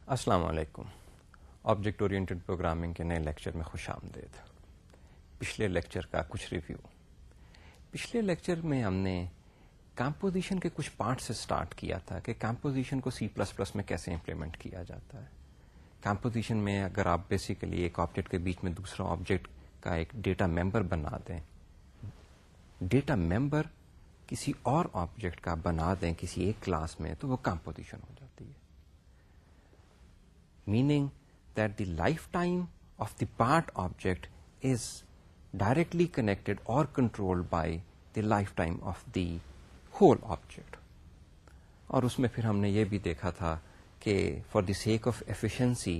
السلام علیکم. Object oriented programming کے نئے لیکچر میں خوش آمدید. پچھلے لیکچر کا کچھ ریویو. پچھلے لیکچر میں ہم نے کمپوزیشن کے کچھ پارٹ سے سٹارٹ کیا تھا کہ کمپوزیشن کو C++ میں کیسے امپلیمنٹ کیا جاتا ہے. کمپوزیشن میں اگر آپ بیسیکلی ایک آبجیکٹ کے بیچ میں دوسرا آبجیکٹ کا ایک ڈیٹا ممبر بنا دیں، ڈیٹا ممبر کسی اور آبجیکٹ کا بنا دیں کسی ایک کلاس میں، تو وہ کمپوزیشن ہو جاتی ہے. Meaning that the lifetime of the part object is directly connected or controlled by the lifetime of the whole object. اور اس میں پھر ہم نے یہ بھی دیکھا تھا کہ for the sake of efficiency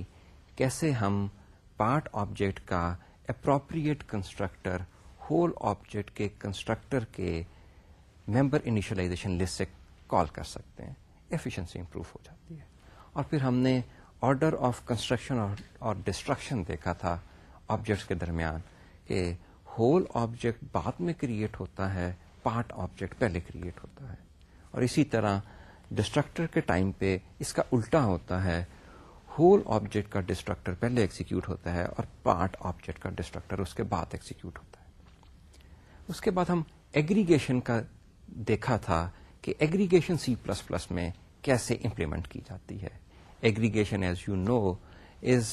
کیسے ہم پارٹ آبجیکٹ کا appropriate constructor whole object کے constructor کے member initialization list سے کال کر سکتے ہیں. efficiency improve ہو جاتی ہے. اور پھر ہم نے آرڈر آف کنسٹرکشن اور ڈسٹرکشن دیکھا تھا آبجیکٹس کے درمیان کہ ہول آبجیکٹ بعد میں کریٹ ہوتا ہے، پارٹ آبجیکٹ پہلے کریٹ ہوتا ہے. اور اسی طرح ڈسٹرکٹر کے ٹائم پہ اس کا الٹا ہوتا ہے، ہول آبجیکٹ کا ڈسٹرکٹر پہلے ایگزیکیوٹ ہوتا ہے اور پارٹ آبجیکٹ کا ڈسٹرکٹر اس کے بعد ایگزیکیوٹ ہوتا ہے. اس کے بعد ہم ایگریگیشن کا دیکھا تھا کہ ایگریگیشن C++ میں کیسے امپلیمنٹ کی جاتی ہے. Aggregation, as you know, is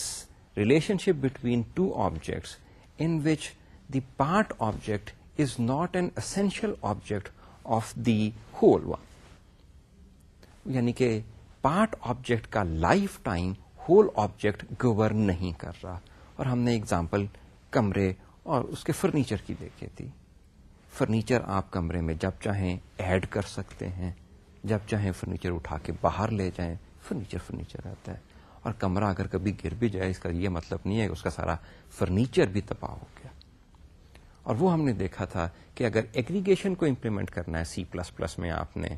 relationship between two objects in which the part object is not an essential object of the whole one. یعنی کہ پارٹ آبجیکٹ کا life time whole object govern نہیں کر رہا. اور ہم نے اگزامپل کمرے اور اس کے فرنیچر کی دیکھی تھی. فرنیچر آپ کمرے میں جب چاہیں ایڈ کر سکتے ہیں، جب چاہیں فرنیچر اٹھا کے باہر لے جائیں، فرنیچر رہتا ہے. اور کمرہ اگر کبھی گر بھی جائے اس کا یہ مطلب نہیں ہے کہ اس کا سارا فرنیچر بھی تباہ ہو گیا. اور وہ ہم نے دیکھا تھا کہ اگر ایگریگیشن کو امپلیمنٹ کرنا ہے C++ میں آپ نے،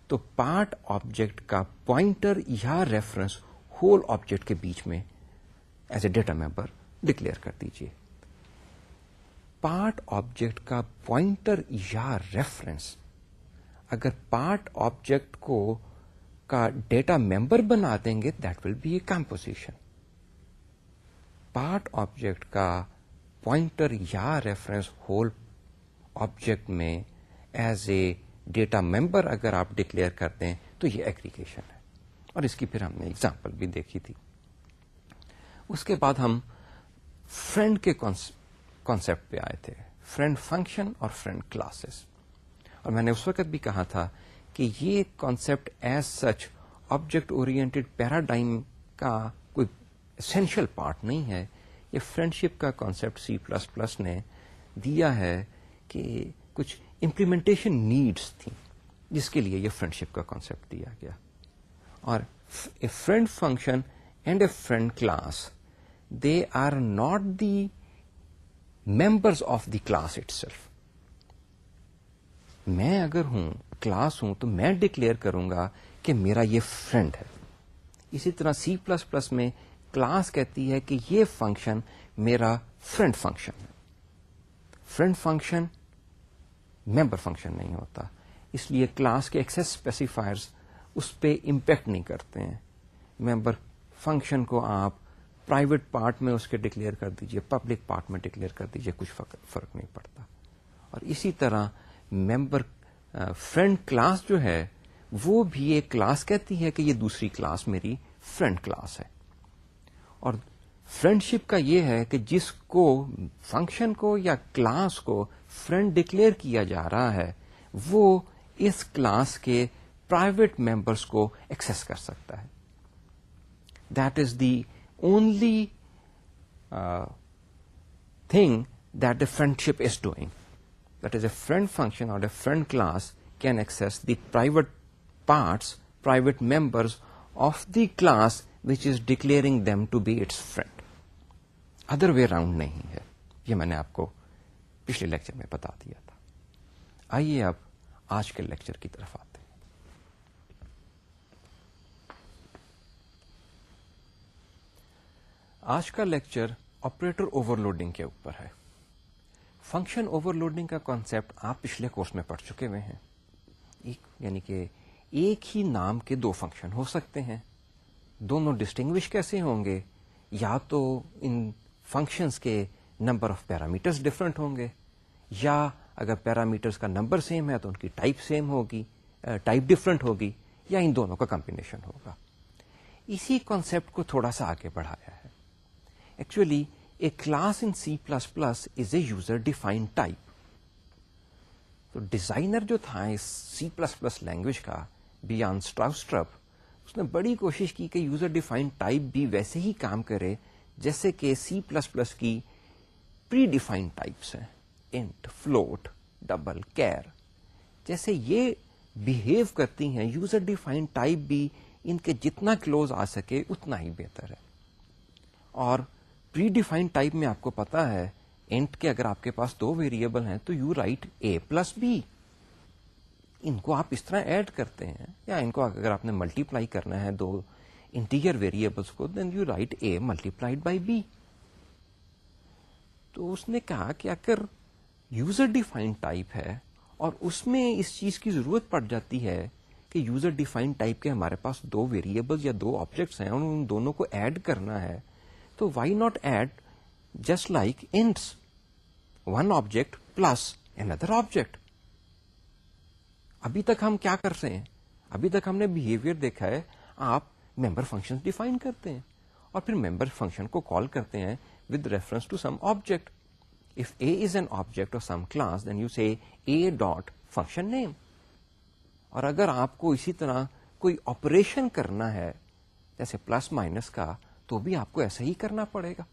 تو پارٹ آبجیکٹ کا پوائنٹر یا ریفرنس ہول آبجیکٹ کے بیچ میں as a data member declare کر دیجیے. پارٹ آبجیکٹ کا پوائنٹر یا ریفرنس اگر پارٹ آبجیکٹ کا ڈیٹا ممبر بنا دیں گے، that will be a composition. Part object کا پوائنٹر یا ریفرنس ہول آبجیکٹ میں ایز اے ڈیٹا ممبر اگر آپ ڈکلیئر کر دیں تو یہ ایگریگیشن ہے. اور اس کی پھر ہم نے ایگزامپل بھی دیکھی تھی. اس کے بعد ہم فرینڈ کے کانسیپٹ پہ آئے تھے، فرینڈ فنکشن اور فرینڈ کلاسز. اور میں نے اس وقت بھی کہا تھا کہ یہ concept as such object oriented paradigm کا کوئی اسینشیل پارٹ نہیں ہے. یہ فرینڈشپ کا کانسیپٹ C++ نے دیا ہے کہ کچھ امپلیمنٹیشن نیڈس تھیں جس کے لیے یہ فرینڈشپ کا کانسیپٹ دیا گیا. اور a friend function and a friend class they are not the members of the class itself. میں اگر ہوں کلاس ہوں تو میں ڈکلیئر کروں گا کہ میرا یہ فرینڈ ہے. اسی طرح C++ میں کلاس کہتی ہے کہ یہ فنکشن میرا فرینڈ فنکشن ہے. فرینڈ فنکشن ممبر فنکشن نہیں ہوتا، اس لیے کلاس کے ایکسیس اسپیسیفائرز اس پہ امپیکٹ نہیں کرتے ہیں. ممبر فنکشن کو آپ پرائیویٹ پارٹ میں اس کے ڈکلیئر کر دیجئے، پبلک پارٹ میں ڈکلیئر کر دیجئے، کچھ فرق نہیں پڑتا. اور اسی طرح ممبر فرینڈ کلاس جو ہے وہ بھی ایک کلاس کہتی ہے کہ یہ دوسری کلاس میری فرینڈ کلاس ہے. اور فرینڈشپ کا یہ ہے کہ جس کو فنکشن کو یا کلاس کو فرینڈ ڈکلیئر کیا جا رہا ہے وہ اس کلاس کے پرائیویٹ ممبرس کو ایکسس کر سکتا ہے. That is the only thing that the friendship is doing. That is, a friend function or a friend class can access the private parts, private members of the class which is declaring them to be its friend. Other way around نہیں ہے. یہ میں نے آپ کو پچھلے lecture میں بتا دیا تھا. آئیے اب آج کے لیکچر کی طرف آتے ہیں. آج کا لیکچر آپریٹر اوور لوڈنگ کے اوپر ہے. فنکشن اوور لوڈنگ کا کانسیپٹ آپ پچھلے کورس میں پڑھ چکے ہوئے ہیں. یعنی کہ ایک ہی نام کے دو فنکشن ہو سکتے ہیں. دونوں ڈسٹنگوش کیسے ہوں گے؟ یا تو ان فنکشنز کے نمبر آف پیرامیٹرز ڈفرنٹ ہوں گے، یا اگر پیرامیٹرز کا نمبر سیم ہے تو ان کی ٹائپ سیم ہوگی، ٹائپ ڈفرنٹ ہوگی، یا ان دونوں کا کمبینیشن ہوگا. اسی کانسیپٹ کو تھوڑا سا آگے بڑھایا ہے. Actually a class in C++ is a user defined type. تو ڈیزائنر جو تھا اس C++ لینگویج کا بیان اسٹراؤسٹرپ، اس نے بڑی کوشش کی کہ یوزر ڈیفائنڈ ٹائپ بھی ویسے ہی کام کرے جیسے کہ C++ کی پری ڈیفائنڈ ٹائپس ہیں، انٹ، فلوٹ، ڈبل، کیئر. جیسے یہ بہیو کرتی ہیں، یوزر ڈیفائنڈ ٹائپ بھی ان کے جتنا کلوز آ سکے اتنا ہی بہتر ہے. اور پری ڈیفائنڈ ٹائپ میں آپ کو پتا ہے انٹ کے اگر آپ کے پاس دو ویریبل ہیں تو you write A plus B. ان کو آپ اس طرح ایڈ کرتے ہیں، یا ان کو اگر آپ نے ملٹیپلائی کرنا ہے دو انٹیجر ویریبلس کو، then you write A multiplied by B. تو اس نے کہا کہ اگر یوزر ڈیفائنڈ ٹائپ ہے اور اس میں اس چیز کی ضرورت پڑ جاتی ہے کہ یوزر ڈیفائنڈ ٹائپ کے ہمارے پاس دو ویریبلس یا دو آبجیکٹس ہیں اور ان دونوں کو ایڈ کرنا ہے، تو why not add just like ints, one object plus another object. ابھی تک ہم کیا کر رہے ہیں؟ ابھی تک ہم نے بہیویئر دیکھا ہے، آپ ممبر فنکشن ڈیفائن کرتے ہیں اور پھر ممبر فنکشن کو کال کرتے ہیں with reference to some object. If A is an object of some class, then you say A dot function name. اور اگر آپ کو اسی طرح کوئی آپریشن کرنا ہے جیسے پلس مائنس کا، تو بھی آپ کو ایسا ہی کرنا پڑے گا.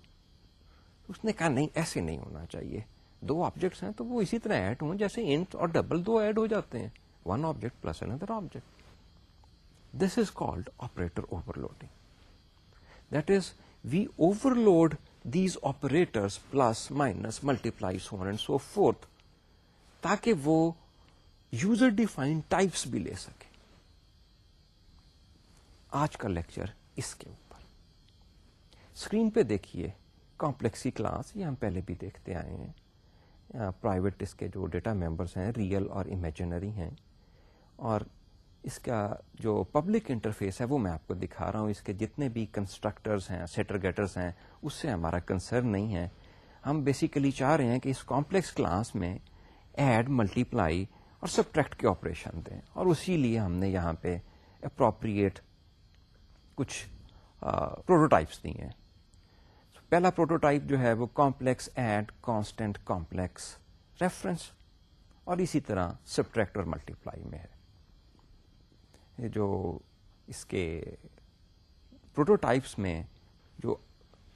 اس نے کہا نہیں، ایسے نہیں ہونا چاہیے. دو آبجیکٹس ہیں تو وہ اسی طرح ایڈ ہوں جیسے انٹ اور ڈبل دو ایڈ ہو جاتے ہیں، one object plus another object. This is called operator over loading. That is we overload these operators plus minus multiply so on and so forth تاکہ وہ یوزر ڈیفائنڈ ٹائپس بھی لے سکے. آج کا لیکچر اس کے اوپر. اسکرین پہ دیکھیے کمپلیکسی کلاس، یہ ہم پہلے بھی دیکھتے آئے ہیں. پرائیویٹ اس کے جو ڈیٹا ممبرس ہیں ریئل اور امیجنری ہیں، اور اس کا جو پبلک انٹرفیس ہے وہ میں آپ کو دکھا رہا ہوں. اس کے جتنے بھی کنسٹرکٹرز ہیں، سیٹر گیٹرز ہیں، اس سے ہمارا کنسرن نہیں ہے. ہم بیسیکلی چاہ رہے ہیں کہ اس کمپلیکس کلاس میں ایڈ، ملٹیپلائی اور سبٹریکٹ کے آپریشن دیں، اور اسی لیے ہم نے یہاں پہ اپروپریٹ کچھ پروٹوٹائپس دی ہیں. پہلا پروٹوٹائپ جو ہے وہ complex add constant complex reference, اور اسی طرح سبٹریکٹ اور ملٹیپلائی میں ہے. جو اس کے پروٹوٹائپس میں جو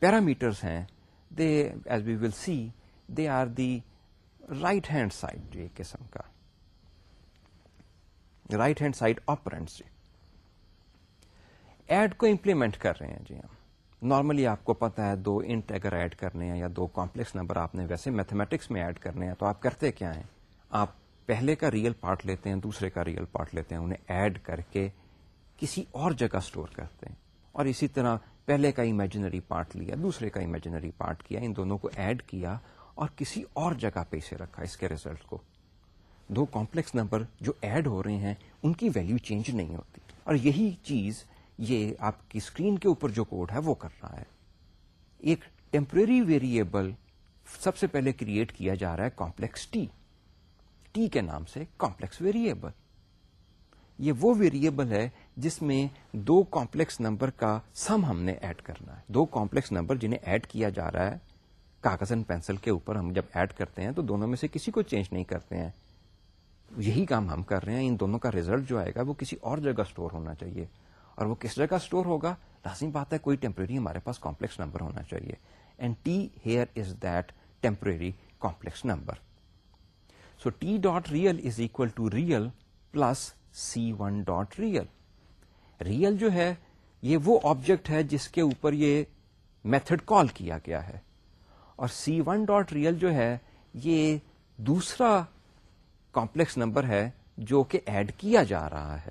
پیرامیٹرز ہیں، they as we will see they are the right hand side, جو ایک قسم کا right hand side operands. Add کو امپلیمنٹ کر رہے ہیں جی ہم. نارملی آپ کو پتا ہے دو انٹ اگر ایڈ کرنے ہیں یا دو کمپلیکس نمبر آپ نے ویسے میتھمیٹکس میں ایڈ کرنے ہیں تو آپ کرتے کیا ہیں؟ آپ پہلے کا ریئل پارٹ لیتے ہیں، دوسرے کا ریئل پارٹ لیتے ہیں، انہیں ایڈ کر کے کسی اور جگہ سٹور کرتے ہیں. اور اسی طرح پہلے کا امیجنری پارٹ لیا، دوسرے کا امیجنری پارٹ کیا، ان دونوں کو ایڈ کیا اور کسی اور جگہ پہ اسے رکھا. اس کے ریزلٹ کو دو کمپلیکس نمبر جو ایڈ ہو رہے ہیں ان کی ویلیو چینج نہیں ہوتی. اور یہی چیز یہ آپ کی اسکرین کے اوپر جو کوڈ ہے وہ کر رہا ہے. ایک ٹیمپریری ویریبل سب سے پہلے کریٹ کیا جا رہا ہے کمپلیکس ٹی کے نام سے کمپلیکس ویریبل. یہ وہ ویریبل ہے جس میں دو کمپلیکس نمبر کا سم ہم نے ایڈ کرنا ہے. دو کمپلیکس نمبر جنہیں ایڈ کیا جا رہا ہے کاغذ اینڈ پینسل کے اوپر، ہم جب ایڈ کرتے ہیں تو دونوں میں سے کسی کو چینج نہیں کرتے ہیں. یہی کام ہم کر رہے ہیں. ان دونوں کا ریزلٹ جو آئے گا وہ کسی اور جگہ سٹور ہونا چاہیے. اور وہ کس جگہ سٹور ہوگا؟ لازمی بات ہے کوئی ٹیمپریری ہمارے پاس کمپلیکس نمبر ہونا چاہیے. And T here is that temporary complex number. So T dot real is equal to real plus C1 dot real. Real جو ہے یہ وہ آبجیکٹ ہے جس کے اوپر یہ میتھڈ کال کیا گیا ہے، اور C1 ڈاٹ ریئل جو ہے یہ دوسرا کمپلیکس نمبر ہے جو کہ ایڈ کیا جا رہا ہے.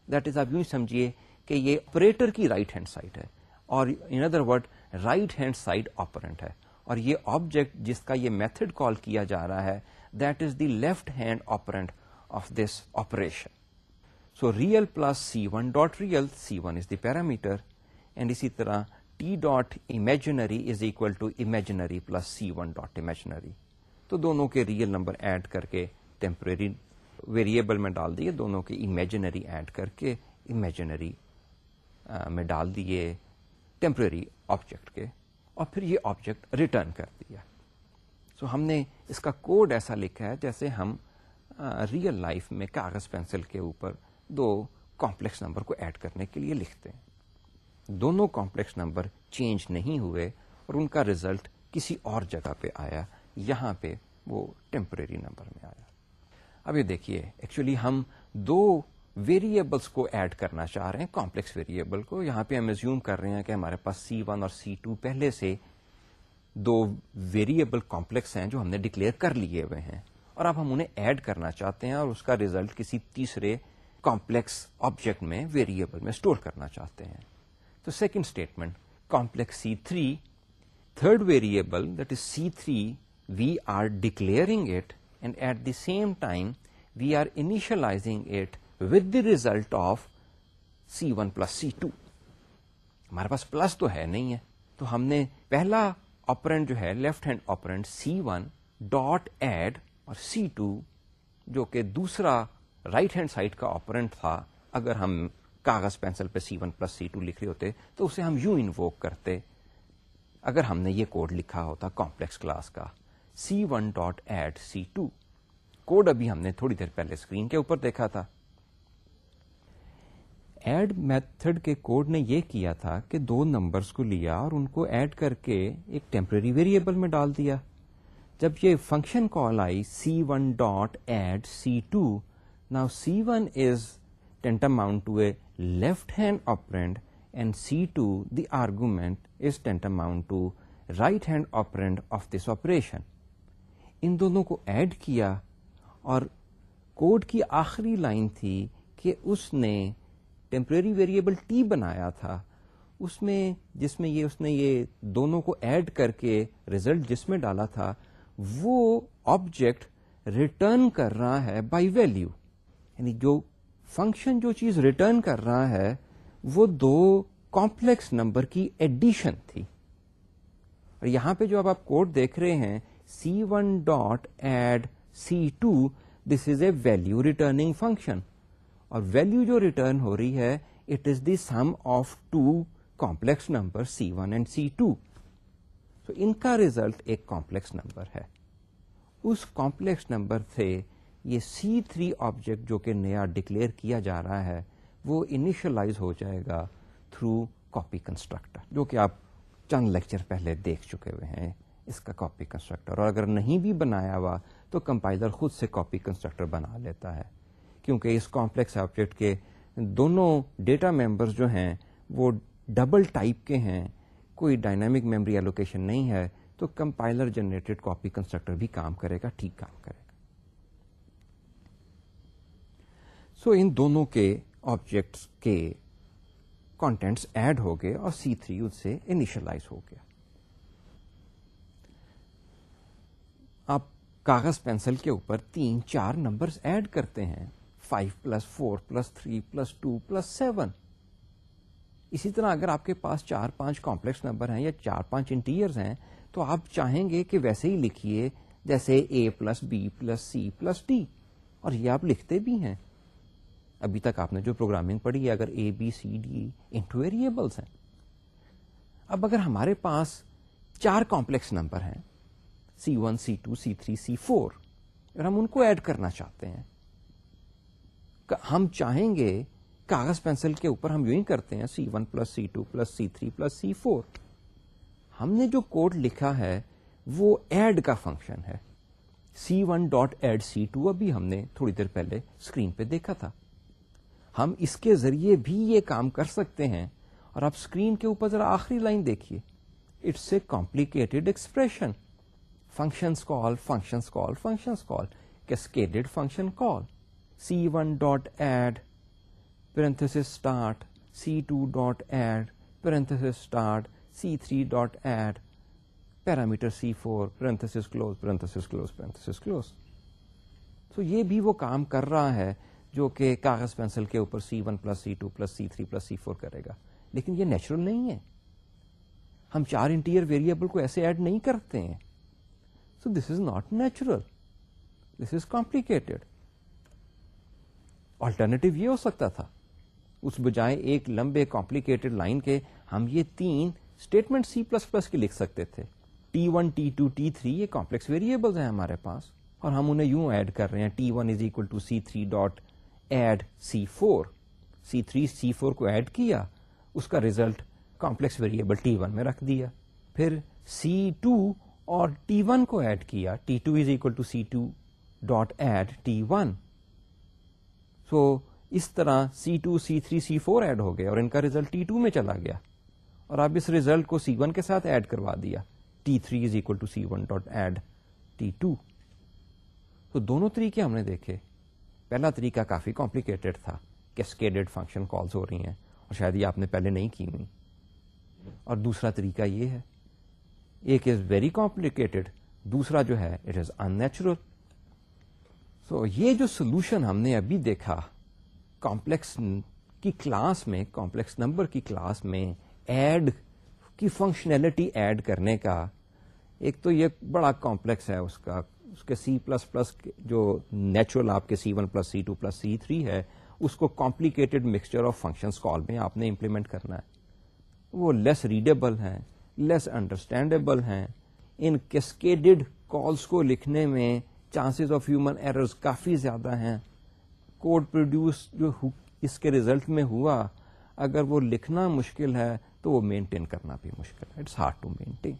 دیٹ از، آپ یوں سمجھیے کہ یہ آپریٹر کی رائٹ ہینڈ سائڈ ہے، اور in other word right hand side operand ہے. اور یہ آبجیکٹ جس کا یہ میتھڈ کال کیا جا رہا ہے that is the left hand operand of this operation. So real plus C1 dot real, C1 is the parameter, and اسی طرح T dot imaginary is equal to imaginary plus C one dot imaginary. تو دونوں کے real number add کر کے temporary variable میں ڈال دیے, دونوں کے امیجنری ایڈ کر کے امیجنری میں ڈال دیے ٹیمپریری آبجیکٹ کے, اور پھر یہ آبجیکٹ ریٹرن کر دیا. سو ہم نے اس کا کوڈ ایسا لکھا ہے جیسے ہم ریئل لائف میں کاغذ پینسل کے اوپر دو کمپلیکس نمبر کو ایڈ کرنے کے لیے لکھتے ہیں. دونوں کمپلیکس نمبر چینج نہیں ہوئے اور ان کا ریزلٹ کسی اور جگہ پہ آیا, یہاں پہ وہ ٹیمپریری نمبر میں آیا. اب یہ دیکھیے, ایکچولی ہم دو ویریبلس کو ایڈ کرنا چاہ رہے ہیں, کمپلیکس ویریبل کو. یہاں پہ ہم ایزیوم کر رہے ہیں کہ ہمارے پاس C1 اور C2 پہلے سے دو ویریبل کمپلیکس ہیں جو ہم نے ڈکلیئر کر لیے ہوئے ہیں, اور اب ہم انہیں ایڈ کرنا چاہتے ہیں اور اس کا ریزلٹ کسی تیسرے کمپلیکس آبجیکٹ میں ویریبل میں اسٹور کرنا چاہتے ہیں. تو second statement, complex C3, third variable that is C3, we are declaring it and at the same time we are initializing it with the result of C1 plus C2. ہمارے پاس plus تو ہے نہیں ہے, تو ہم نے پہلا آپرینٹ جو ہے left hand operand C1 dot add اور C2 جو کہ دوسرا رائٹ ہینڈ سائڈ کا آپرینٹ تھا, اگر ہم کاغذ پینسل پہ C1 پلس C2 لکھ رہے ہوتے تو اسے ہم یوں انووک کرتے اگر ہم نے یہ کوڈ لکھا ہوتا کمپلیکس کلاس کا C1 dot add C2. Code ابھی ہم نے تھوڑی دیر پہلے اسکرین کے اوپر دیکھا تھا. ایڈ میتھڈ کے کوڈ نے یہ کیا تھا کہ دو نمبرز کو لیا اور ان کو ایڈ کر کے ایک ٹیمپریری ویریبل میں ڈال دیا. جب یہ فنکشن کال آئی C1 dot add C2, now C1 is tantamount to a left hand operand and C2 the argument is tantamount to right hand operand of this operation. ان دونوں کو ایڈ کیا اور کوڈ کی آخری لائن تھی کہ اس نے ٹیمپریری ویریبل ٹی بنایا تھا, اس میں جس میں اس نے یہ دونوں کو ایڈ کر کے ریزلٹ جس میں ڈالا تھا وہ آبجیکٹ ریٹرن کر رہا ہے بائی ویلیو. یعنی جو فنکشن جو چیز ریٹرن کر رہا ہے وہ دو کمپلیکس نمبر کی ایڈیشن تھی. اور یہاں پہ جو اب آپ کوڈ دیکھ رہے ہیں C1 dot add C2, this is a value returning function, اور ویلیو جو ریٹرن ہو رہی ہے it is the sum of two complex number C1 and C2. تو ان کا ریزلٹ ایک کمپلیکس نمبر ہے. اس کمپلیکس نمبر سے یہ C3 آبجیکٹ جو کہ نیا ڈکلیئر کیا جا رہا ہے وہ انیشلائز ہو جائے گا تھرو کاپی کنسٹرکٹر, جو کہ آپ چند لیکچر پہلے دیکھ چکے ہوئے ہیں اس کا کاپی کنسٹرکٹر. اور اگر نہیں بھی بنایا ہوا تو کمپائلر خود سے کاپی کنسٹرکٹر بنا لیتا ہے, کیونکہ اس کمپلیکس آبجیکٹ کے دونوں ڈیٹا ممبرز جو ہیں وہ ڈبل ٹائپ کے ہیں, کوئی ڈائنامک میموری ایلوکیشن نہیں ہے, تو کمپائلر جنریٹڈ کاپی کنسٹرکٹر بھی کام کرے گا, ٹھیک کام کرے گا. سو ان دونوں کے آبجیکٹس کے کانٹینٹس ایڈ ہو گئے اور C3 اس سے انیشلائز ہو گیا. آپ کاغذ پینسل کے اوپر 3-4 نمبرز ایڈ کرتے ہیں, 5 + 4 + 3 + 2 + 7. اسی طرح اگر آپ کے پاس 4-5 کمپلیکس نمبر ہیں یا 4-5 انٹیجرز ہیں تو آپ چاہیں گے کہ ویسے ہی لکھیے جیسے A + B + C + D, اور یہ آپ لکھتے بھی ہیں. ابھی تک آپ نے جو پروگرامنگ پڑھی ہے اگر A B C D into variables ہیں. اب اگر ہمارے پاس 4 کمپلیکس نمبر ہیں C1 C2 C3 C4, اگر ہم ان کو ایڈ کرنا چاہتے ہیں, ہم چاہیں گے کاغذ پینسل کے اوپر ہم یوں ہی کرتے ہیں C1 + C2 + C3 + C4. ہم نے جو کوڈ لکھا ہے وہ ایڈ کا فنکشن ہے. C1 ڈاٹ ایڈ C2 ابھی ہم نے تھوڑی دیر پہلے اسکرین پہ دیکھا تھا. ہم اس کے ذریعے بھی یہ کام کر سکتے ہیں, اور آپ اسکرین کے اوپر ذرا آخری لائن دیکھیے, it's a complicated expression, functions call functions call functions call, cascaded function call, C1 dot add parenthesis start C2 dot add parenthesis start C3 dot add parameter C4 parenthesis close parenthesis close parenthesis close. تو یہ بھی وہ کام کر رہا ہے جو کہ کاغذ پینسل کے اوپر C1 + C2 + C3 + C4 کرے گا. لیکن یہ نیچرل نہیں ہے. ہم 4 انٹیجر ویریبل کو ایسے ایڈ نہیں کرتے ہیں. So this is not natural, this is complicated. Alternative یہ ہو سکتا تھا, اس بجائے ایک لمبے کمپلیکیٹڈ لائن کے ہم یہ 3 اسٹیٹمنٹ C++ کے لکھ سکتے تھے. T1, T2, T3 یہ کمپلیکس ویریبلز ہیں ہمارے پاس, اور ہم انہیں یوں ایڈ کر رہے ہیں. T1 is equal to C3 dot add C4. C3 C4 کو ایڈ کیا, اس کا ریزلٹ کمپلیکس ویریبل T1 میں رکھ دیا. پھر C2 اور T1 کو ایڈ کیا. T2 is equal to C2 dot add T1. So اس طرح C2, C3, C4 ایڈ ہو گیا اور ان کا ریزلٹ T2 میں چلا گیا, اور اب اس ریزلٹ کو C1 کے ساتھ ایڈ کروا دیا. T3 is equal to C1 dot add T2. تو دونوں طریقے ہم نے دیکھے. پہلا طریقہ کافی کمپلیکیٹڈ تھا, کیسکیڈڈ فنکشن کالز ہو رہی ہیں, اور شاید یہ آپ نے پہلے نہیں کی ہوئی. اور دوسرا طریقہ یہ ہے, ایک از ویری کمپلیکیٹڈ, دوسرا جو ہے اٹ از ان نیچرل. سو یہ جو سولوشن ہم نے ابھی دیکھا کمپلیکس کی کلاس میں, کمپلیکس نمبر کی کلاس میں ایڈ کی فنکشنلٹی ایڈ کرنے کا, ایک تو یہ بڑا کمپلیکس ہے اس کے C++ جو نیچرل آپ کے C1 plus C2 plus C3 ہے, اس کو complicated mixture of functions call میں آپ نے امپلیمنٹ کرنا ہے. وہ لیس ریڈیبل ہیں, لیس انڈرسٹینڈیبل ہیں. ان کیسکیڈڈ کالز کو لکھنے میں چانسز آف ہیومن ایررز کافی زیادہ ہیں. کوڈ پروڈیوس جو اس کے ریزلٹ میں ہوا, اگر وہ لکھنا مشکل ہے تو وہ مینٹین کرنا بھی مشکل ہے. It's hard to maintain.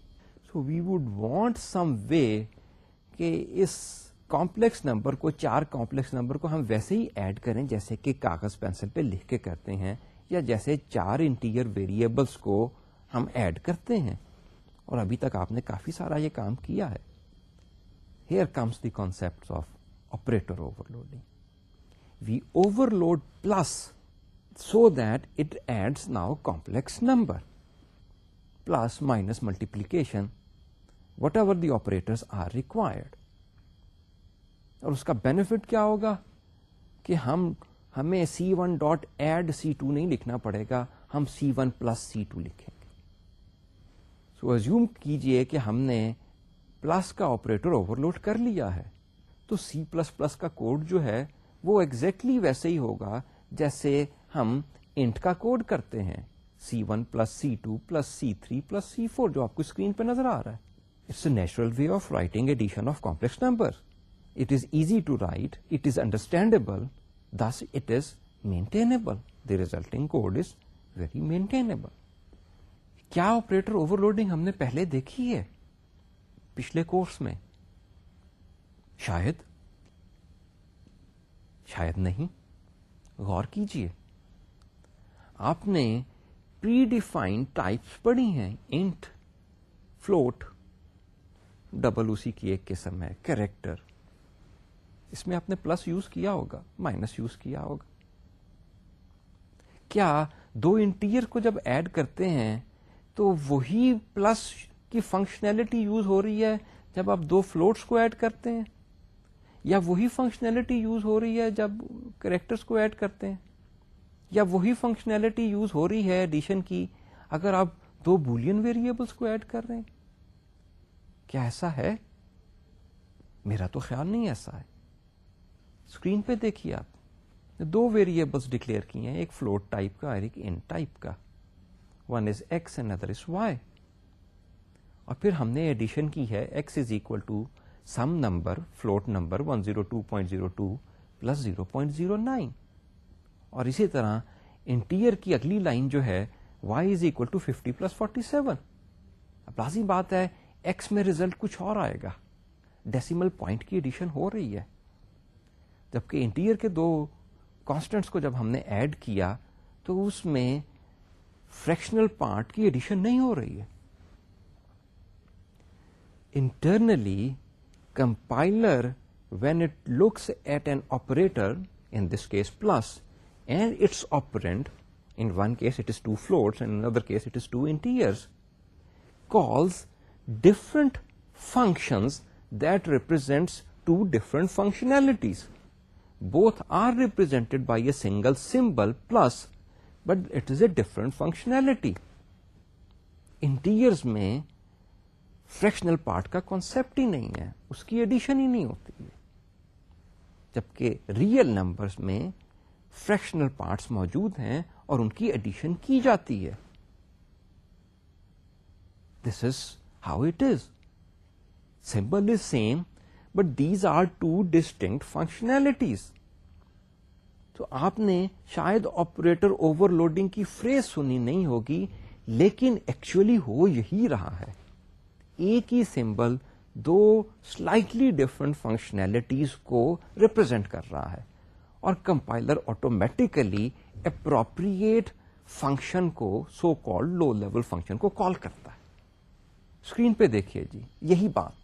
So we would want some way کہ اس کمپلیکس نمبر کو, 4 کمپلیکس نمبر کو ہم ویسے ہی ایڈ کریں جیسے کہ کاغذ پینسل پہ لکھ کے کرتے ہیں, یا جیسے 4 انٹیجر ویریبلس کو ہم ایڈ کرتے ہیں. اور ابھی تک آپ نے کافی سارا یہ کام کیا ہے. Here comes the concept of operator overloading. We overload plus so that it adds now complex number. Plus, minus, multiplication, whatever the operators are required. اور اس کا بینیفٹ کیا ہوگا کہ ہمیں C1 ڈاٹ ایڈ C2 نہیں لکھنا پڑے گا, ہم C1 پلس C2 لکھیں گے. سو ایزیوم کیجئے کہ ہم نے پلس کا آپریٹر اوور لوڈ کر لیا ہے, تو C++ کا کوڈ جو ہے وہ ایگزیکٹلی ویسے ہی ہوگا جیسے ہم انٹ کا کوڈ کرتے ہیں. C1 plus C2 plus C3 plus C4 جو آپ کو اسکرین پہ نظر آ رہا ہے. It's a natural way of writing addition of complex number. It is easy to write, it is understandable, thus it is maintainable. The resulting code is very maintainable. کیا operator over loading ہم نے پہلے دیکھی ہے پچھلے course میں؟ شاید نہیں. غور کیجئے, آپ نے پری ڈیفائنڈ ٹائپس پڑھی ہیں, انٹ, فلوٹ, ڈبل اسی کی ایک قسم ہے, کیریکٹر. اس میں آپ نے پلس یوز کیا ہوگا, مائنس یوز کیا ہوگا. کیا 2 انٹیجر کو جب ایڈ کرتے ہیں تو وہی پلس کی فنکشنلٹی یوز ہو رہی ہے جب آپ 2 فلوٹس کو ایڈ کرتے ہیں, یا وہی فنکشنلٹی یوز ہو رہی ہے جب کریکٹرز کو ایڈ کرتے ہیں, یا وہی فنکشنلٹی یوز ہو رہی ہے ایڈیشن کی اگر آپ 2 بولین ویریبلس کو ایڈ کر رہے ہیں؟ کیا ایسا ہے؟ میرا تو خیال نہیں ایسا ہے. اسکرین پہ دیکھیے, آپ 2 ویریبلس ڈکلیئر کیے ہیں, ایک فلوٹ ٹائپ کا اور ایک انٹ ٹائپ کا. One is x and other is y. اور پھر ہم نے ایڈیشن کی ہے, x is equal to some number, float number 102.02 plus 0.09. اور اسی طرح انٹیجر کی اگلی لائن جو ہے y is equal to 50 plus 47. اب لازمی بات ہے ایکس میں ریزلٹ کچھ اور آئے گا, ڈیسیمل پوائنٹ کی ایڈیشن ہو رہی ہے, جبکہ انٹیجر کے 2 کانسٹنٹس کو جب ہم نے ایڈ کیا تو اس میں فریکشنل پارٹ کی ایڈیشن نہیں ہو رہی ہے. Internally compiler when it looks at an operator, in this case plus, and its operand, in one case it is 2 floats and in another case it is 2 integers, calls different functions that represents 2 different functionalities. Both are represented by a single symbol plus, but it is a different functionality. Integers میں fractional part کا concept ہی نہیں ہے, اس کی edition ہی نہیں ہوتی ہے, جبکہ real numbers میں فریکشنل پارٹس موجود ہیں اور ان کی ایڈیشن کی جاتی ہے. This is how it is. Symbol is same but these are two distinct functionalities. تو آپ نے شاید آپریٹر اوور لوڈنگ کی فریز سنی نہیں ہوگی, لیکن ایکچولی ہو یہی رہا ہے. ایک ہی سمبل دو سلائٹلی ڈفرنٹ فنکشنالٹیز کو ریپرزینٹ کر رہا ہے, اور کمپائلر آٹومیٹیکلی اپروپریٹ فنکشن کو, so called low level function کو کال کرتا ہے. اسکرین پہ دیکھیے جی, یہی بات.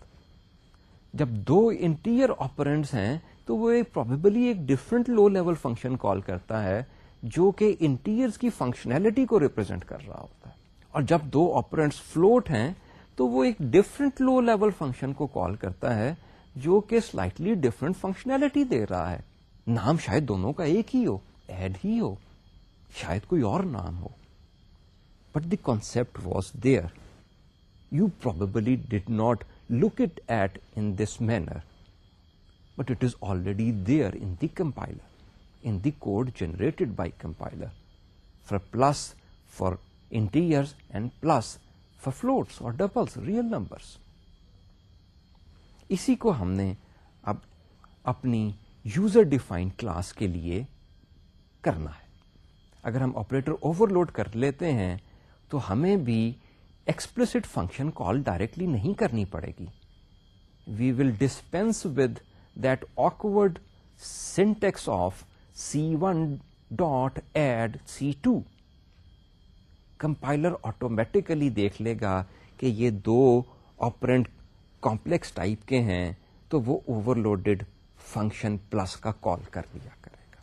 جب دو انٹیجر آپرینڈس ہیں تو وہ پروبیبلی ایک different low level function call کرتا ہے جو کہ انٹیجرز کی فنکشنالٹی کو ریپرزینٹ کر رہا ہوتا ہے. اور جب دو آپرینڈس فلوٹ ہیں تو وہ ایک ڈفرنٹ لو لیول فنکشن کو کال کرتا ہے جو کہ سلائٹلی ڈفرنٹ فنکشنالٹی دے رہا ہے. نام شاید دونوں کا ایک ہی ہو, ایڈ ہی ہو, شاید کوئی اور نام ہو, but the concept was there. You probably did not look it at in this manner, but it is already there in the compiler, in the code generated by compiler, for plus for integers and plus for floats or doubles, real numbers. اسی کو ہم نے اب اپنی user defined class کے لیے کرنا ہے. اگر ہم آپریٹر اوور لوڈ کر لیتے ہیں تو ہمیں بھی ایکسپلسٹ فنکشن کال ڈائریکٹلی نہیں کرنی پڑے گی. We will dispense with that awkward syntax of C1 dot add C2. Compiler automatically دیکھ لے گا کہ یہ دو آپرینٹ کمپلیکس ٹائپ کے ہیں تو وہ اوور لوڈیڈ فنکشن پلس کا کال کر لیا کرے گا.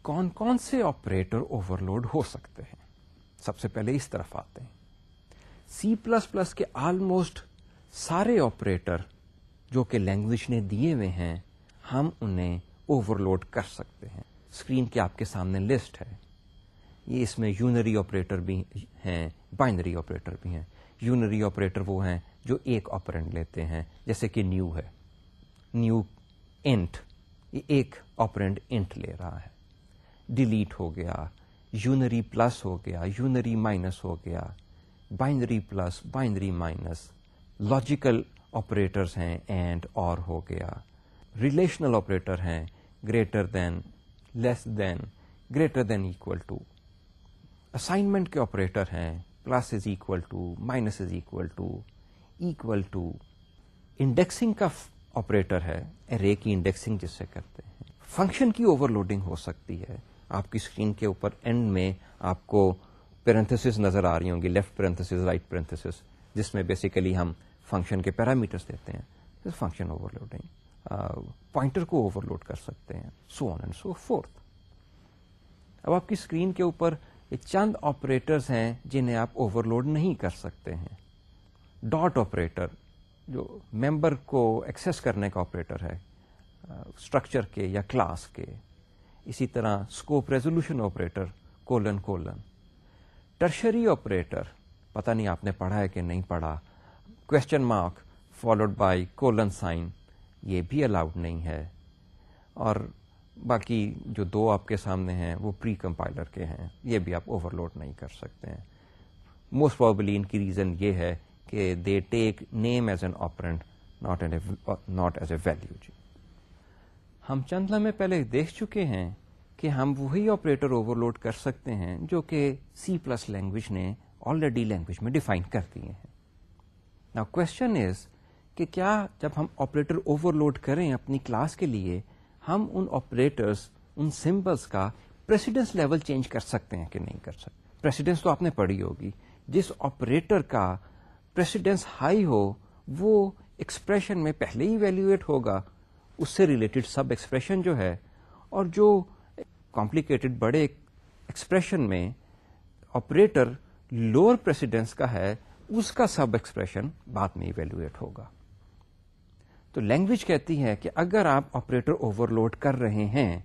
کون کون سے آپریٹر اوور لوڈ ہو سکتے ہیں؟ سب سے پہلے اس طرف آتے ہیں. C++ کے آلموسٹ سارے آپریٹر جو کہ لینگویج نے دیے ہوئے ہیں ہم انہیں اوور لوڈ کر سکتے ہیں. اسکرین کے آپ کے سامنے لسٹ ہے. یہ اس میں یونری آپریٹر بھی ہیں, بائنری آپریٹر بھی ہیں. یونری آپریٹر وہ ہیں جو ایک آپرینڈ لیتے ہیں, جیسے کہ نیو ہے, نیو انٹ, یہ ایک آپرینڈ انٹ لے رہا ہے. ڈیلیٹ ہو گیا, یونری پلس ہو گیا, یونری مائنس ہو گیا, binary plus, binary minus. Logical operators ہیں, اینڈ اور ہو گیا. ریلیشنل آپریٹر ہیں, greater than, less than, greater than equal to. Assignment کے آپریٹر ہیں, plus is equal to, minus is equal to, equal to. Indexing کا آپریٹر ہے, array کی انڈیکسنگ جس سے کرتے ہیں. فنکشن کی اوور لوڈنگ ہو سکتی ہے. آپ کی اسکرین کے اوپر اینڈ میں آپ کو پیرنتھسز نظر آ رہی ہوں گی, لیفٹ پیرنتھسز, رائٹ پیرنتھسز, جس میں بیسیکلی ہم فنکشن کے پیرامیٹرز دیتے ہیں. فنکشن اوور لوڈنگ, پوائنٹر کو اوور لوڈ کر سکتے ہیں, سو آن اینڈ سو فورتھ. اب آپ کی اسکرین کے اوپر یہ چند آپریٹرز ہیں جنہیں آپ اوور لوڈ نہیں کر سکتے ہیں. ڈاٹ آپریٹر جو ممبر کو ایکسیس کرنے کا آپریٹر ہے, اسٹرکچر کے یا کلاس کے. اسی طرح scope resolution operator, colon colon. Tertiary operator, پتہ نہیں آپ نے پڑھا ہے کہ نہیں پڑھا, question mark followed by colon sign, یہ بھی الاؤڈ نہیں ہے. اور باقی جو دو آپ کے سامنے ہیں وہ پری کمپائلر کے ہیں, یہ بھی آپ اوور لوڈ نہیں کر سکتے ہیں. موسٹ پروبیبلی ان کی ریزن یہ ہے کہ they take name as an operand, not as a value. جی ہم چند لمحے پہلے دیکھ چکے ہیں کہ ہم وہی آپریٹر اوور لوڈ کر سکتے ہیں جو کہ C+ لینگویج نے آلریڈی لینگویج میں ڈیفائن کر دیے ہیں. ناؤ کوشچن از کہ کیا جب ہم آپریٹر اوور لوڈ کریں اپنی کلاس کے لیے, ہم ان آپریٹرز, ان سمبلس کا پریسیڈنس لیول چینج کر سکتے ہیں کہ نہیں کر سکتے. پریسیڈنس تو آپ نے پڑھی ہوگی, جس آپریٹر کا پریسیڈنس ہائی ہو وہ ایکسپریشن میں پہلے ہی ایویلویٹ ہوگا, اس سے ریلیٹڈ سب ایکسپریشن جو ہے, اور جو کمپلیکیٹڈ بڑے ایکسپریشن میں آپریٹر لوور پریسیڈنس کا ہے, اس کا سب ایکسپریشن بعد میں ایویلویٹ ہوگا. تو لینگویج کہتی ہے کہ اگر آپ آپریٹر اوور لوڈ کر رہے ہیں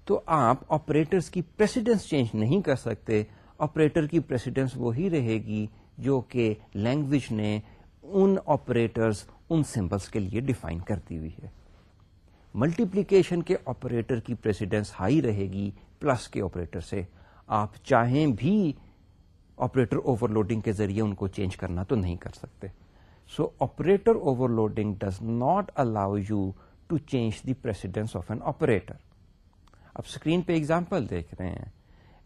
تو آپ آپریٹرز کی پریسیڈنس چینج نہیں کر سکتے. آپریٹر کی پریسیڈنس وہی رہے گی جو کہ لینگویج نے ان آپریٹرز ان سمبلس کے لیے ڈیفائن کرتی ہوئی ہے. ملٹیپلیکیشن کے آپریٹر کی پریسیڈنس ہائی رہے گی پلس کے آپریٹر سے. آپ چاہیں بھی آپریٹر اوور لوڈنگ کے ذریعے ان کو چینج کرنا تو نہیں کر سکتے. So operator over loading does not allow you to change the precedence of an operator. اب اسکرین پہ ایگزامپل دیکھ رہے ہیں.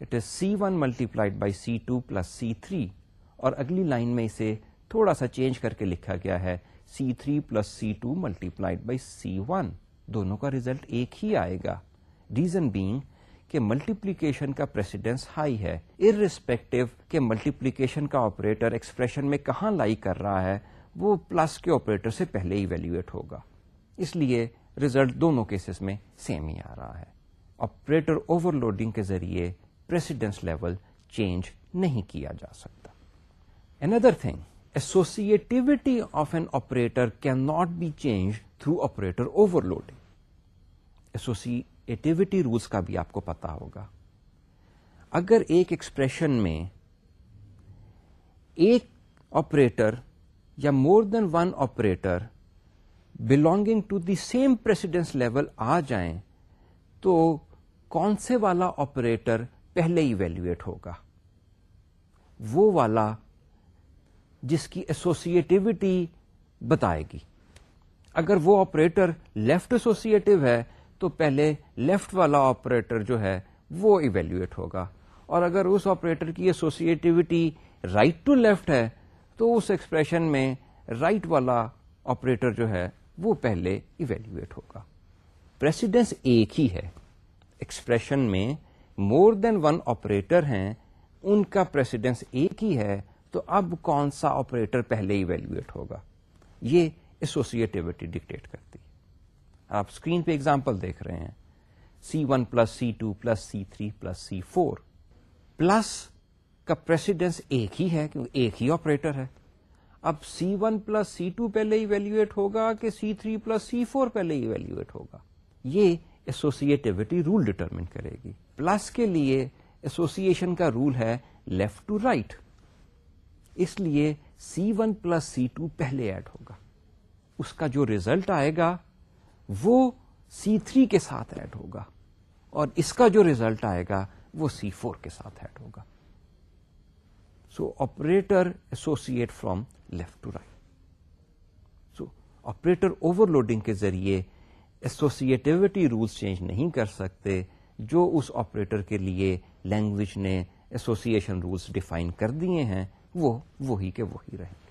It is C1 multiplied by C2 plus C3 اور اگلی لائن میں اسے تھوڑا سا چینج کر کے لکھا گیا ہے C3 plus C2 multiplied by C1. دونوں کا ریزلٹ ایک ہی آئے گا. ریزن بینگ کہ ملٹیپلیکیشن کا پریسیڈنس ہائی ہے, ارسپیکٹو کہ ملٹیپلیکیشن کا آپریٹر ایکسپریشن میں کہاں لائی کر رہا ہے, وہ پلس کے آپریٹر سے پہلے ایویلویٹ ہوگا. اس لیے ریزلٹ دونوں کیسز میں سیم ہی آ رہا ہے. آپریٹر اوور لوڈنگ کے ذریعے پریسیڈنس لیول چینج نہیں کیا جا سکتا. Another thing, associativity of an operator cannot be changed through operator overloading. Associativity rules کا بھی آپ کو پتا ہوگا. اگر ایک ایکسپریشن میں ایک آپریٹر یا more than one operator belonging to the same precedence level آ جائیں تو کون سے والا آپریٹر پہلے ایویلویٹ ہوگا؟ وہ والا جس کی ایسوسیٹیوٹی بتائے گی. اگر وہ آپریٹر لیفٹ ایسوسیٹیو ہے تو پہلے لیفٹ والا آپریٹر جو ہے وہ ایویلویٹ ہوگا, اور اگر اس آپریٹر کی ایسوسیٹیوٹی رائٹ ٹو لیفٹ ہے تو اس ایکسپریشن میں رائٹ والا آپریٹر جو ہے وہ پہلے ایویلویٹ ہوگا. پریسیڈنس ایک ہی ہے. ایکسپریشن میں مور دین ون آپریٹر ہیں, ان کا پریسیڈنس ایک ہی ہے, تو اب کون سا آپریٹر پہلے ایویلویٹ ہوگا یہ ایسوسیٹیوٹی ڈکٹیٹ کرتی ہے. آپ اسکرین پہ ایگزامپل دیکھ رہے ہیں. C1 plus C2 plus C3 plus C4 plus کا پریسیڈنس ایک ہی ہے کیونکہ ایک ہی آپریٹر ہے. اب C1 پلس C2 پہلے ایویلویٹ ہوگا کہ C3 پلس C4 پہلے ایویلویٹ ہوگا, یہ ایسوسیٹیوٹی رول ڈٹرمن کرے گی. پلس کے لیے ایسوسیشن کا رول ہے لیفٹ ٹو رائٹ, اس لیے C1 پلس C2 پہلے ایڈ ہوگا. اس کا جو ریزلٹ آئے گا وہ C3 کے ساتھ ایڈ ہوگا, اور اس کا جو ریزلٹ آئے گا وہ C4 کے ساتھ ایڈ ہوگا. So operator associate from left to right. So operator over لوڈنگ کے ذریعے ایسوسیٹیوٹی رولس چینج نہیں کر سکتے. جو اس آپریٹر کے لیے لینگویج نے ایسوسیشن رولس ڈیفائن کر دیے ہیں وہ وہی کے وہی رہیں گے.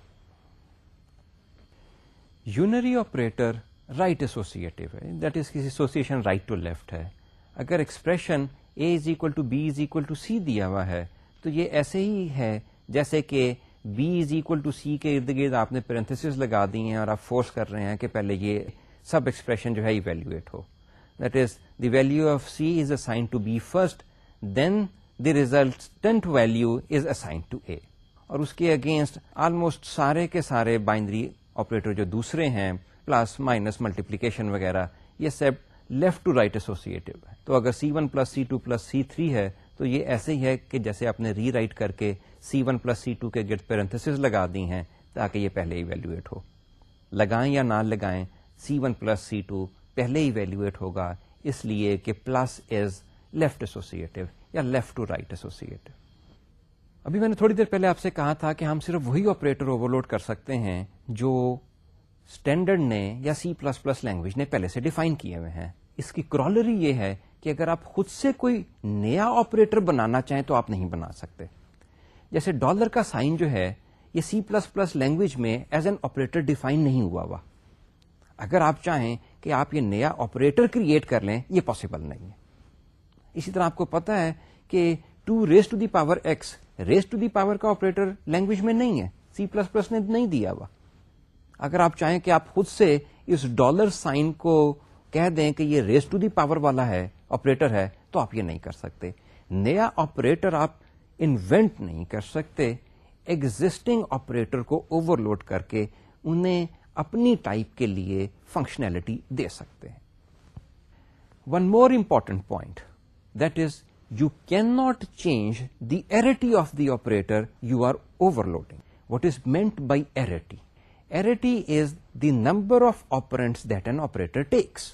یونری آپریٹر رائٹ ایسوسیٹیو ہے, that is association right to left ہے. اگر expression A is equal to B is equal to C دیا ہوا ہے تو یہ ایسے ہی ہے جیسے کہ B is equal to C کے ارد گرد آپ نے پیرنتھیسز لگا دی ہیں اور آپ فورس کر رہے ہیں کہ پہلے یہ سب ایکسپریشن جو ہے ایویلویٹ ہو. That is the value of C is assigned to B first, then the resultant value is assigned to A. اور اس کے اگینسٹ آلموسٹ سارے کے سارے بائنری آپریٹر جو دوسرے ہیں پلس مائنس ملٹیپلیکیشن وغیرہ یہ سب لیفٹ ٹو رائٹ ایسوسیٹیو ہے. تو اگر C1 plus C2 plus C3 ہے تو یہ ایسے ہی ہے کہ جیسے آپ نے ری رائٹ کر کے C1 پلس C2 کے گرد پیرنتھیسز لگا دی ہیں تاکہ یہ پہلے ایویلویٹ ہو. لگائیں یا نہ لگائیں C1 پلس C2 پہلے ایویلویٹ ہوگا, اس لیے کہ پلس از لیفٹ ایسوسیٹیو یا لیفٹ ٹو رائٹ ایسوسیٹیو. ابھی میں نے تھوڑی دیر پہلے آپ سے کہا تھا کہ ہم صرف وہی آپریٹر اوور لوڈ کر سکتے ہیں جو اسٹینڈرڈ نے یا C++ لینگویج نے پہلے سے ڈیفائن کیے ہوئے ہیں. اس کی کرالری یہ ہے کہ اگر آپ خود سے کوئی نیا آپریٹر بنانا چاہیں تو آپ نہیں بنا سکتے. جیسے ڈالر کا سائن جو ہے یہ C++ لینگویج میں ایز این آپریٹر ڈیفائن نہیں ہوا ہوا. اگر آپ چاہیں کہ آپ یہ نیا آپریٹر کریٹ کر لیں یہ پاسبل نہیں ہے. اسی طرح آپ کو پتا ہے کہ 2 raise to the power x raise to the power کا آپریٹر لینگویج میں نہیں ہے, C++ نے نہیں دیا ہوا. اگر آپ چاہیں کہ آپ خود سے اس ڈالر سائن کو کہہ دیں کہ یہ ریز ٹو دی پاور والا ہے آپریٹر ہے تو آپ یہ نہیں کر سکتے. نیا آپریٹر آپ انوینٹ نہیں کر سکتے, ایگزسٹنگ آپریٹر کو اوور لوڈ کر کے انہیں اپنی ٹائپ کے لیے فنکشنلٹی دے سکتے ہیں. One more important point, That is, you cannot change the arity of the operator you are overloading. What is meant by arity? Arity is the number of operands that an operator takes.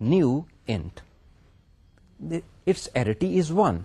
new int. Its arity is 1.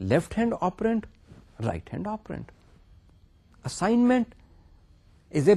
left hand operand, right hand operand. Assignment is a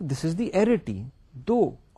So this is the arity, 2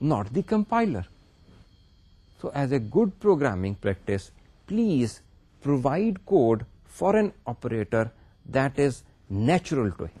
not the compiler. So as a good programming practice, please provide code for an operator that is natural to him.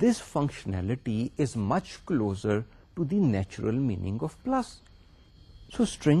This functionality is much closer to the natural meaning of plus. So string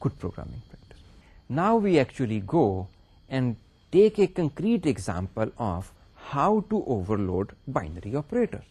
Good programming practice. Now we actually go and take a concrete example of how to overload binary operators.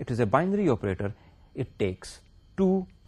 It is a binary operator. It takes 2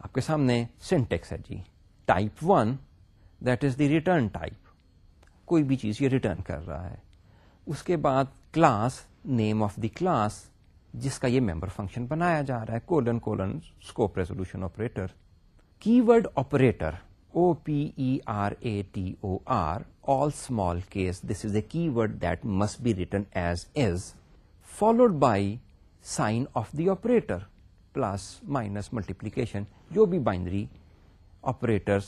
آپ کے سامنے syntax ہے جی. Type 1 that is the return type, کوئی بھی چیز یہ return کر رہا ہے. اس کے بعد class, name of the class جس کا یہ ممبر فنکشن بنایا جا رہا ہے, colon colon scope resolution operator. Keyword operator OPERATOR, all small case, this is a keyword that must be written as is, followed by sign of the operator, plus, minus, multiplication, جو بھی binary operators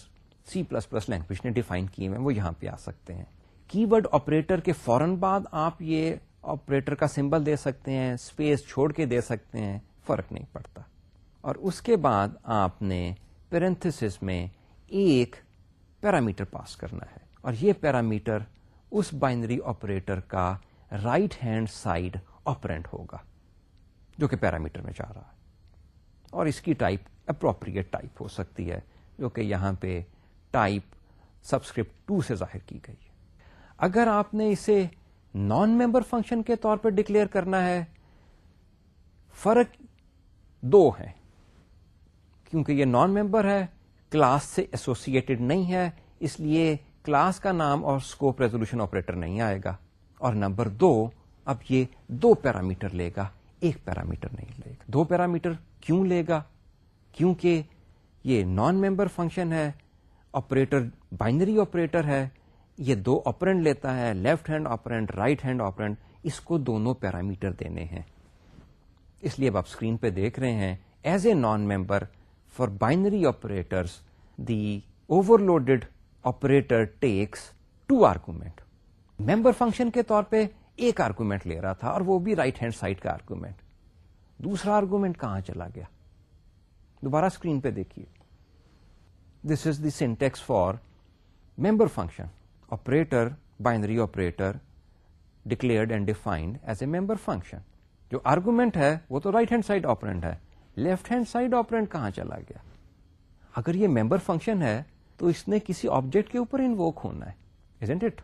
C++ language نے define کیے ہیں وہ یہاں پہ آ سکتے ہیں. کی ورڈ آپریٹر کے فوراً بعد آپ یہ آپریٹر کا سمبل دے سکتے ہیں, اسپیس چھوڑ کے دے سکتے ہیں, فرق نہیں پڑتا. اور اس کے بعد آپ نے پیرنتھسس میں ایک پیرامیٹر پاس کرنا ہے, اور یہ پیرامیٹر اس بائنری آپریٹر کا رائٹ ہینڈ سائڈ آپرینٹ ہوگا جو کہ پیرامیٹر میں جا رہا ہے, اور اس کی ٹائپ اپروپریٹ ٹائپ ہو سکتی ہے جو کہ یہاں پہ ٹائپ سبسکرپٹ 2 سے ظاہر کی گئی ہے. اگر آپ نے اسے نان ممبر فنکشن کے طور پہ ڈکلیئر کرنا ہے, فرق 2 ہے, کیونکہ یہ نان ممبر ہے, کلاس سے ایسوسیٹڈ نہیں ہے, اس لیے کلاس کا نام اور اسکوپ ریزولوشن آپریٹر نہیں آئے گا. اور نمبر 2, اب یہ 2 پیرامیٹر لے گا, 1 پیرامیٹر نہیں لے گا. 2 پیرامیٹر کیوں لے گا؟ کیونکہ یہ نان ممبر فنکشن ہے, آپریٹر بائنری آپریٹر ہے, یہ 2 آپرینٹ لیتا ہے, left hand operand, right hand operand, اس کو دونوں پیرامیٹر دینے ہیں. اس لیے اب آپ اسکرین پہ دیکھ رہے ہیں as a non member for binary operators the overloaded operator takes 2 argument. Member function کے طور پہ 1 آرگومنٹ لے رہا تھا, اور وہ بھی رائٹ ہینڈ سائڈ کا آرگومنٹ. دوسرا آرگومنٹ کہاں چلا گیا؟ دوبارہ اسکرین پہ دیکھیے. This is the syntax for member function. Operator binary operator declared and defined as a member function. جو آرگومنٹ ہے وہ تو رائٹ ہینڈ سائڈ آپرینٹ ہے, لیفٹ ہینڈ سائڈ آپرینٹ کہاں چلا گیا؟ اگر یہ ممبر فنکشن ہے تو اس نے کسی آبجیکٹ کے اوپر انووک ہونا ہے, isn't it؟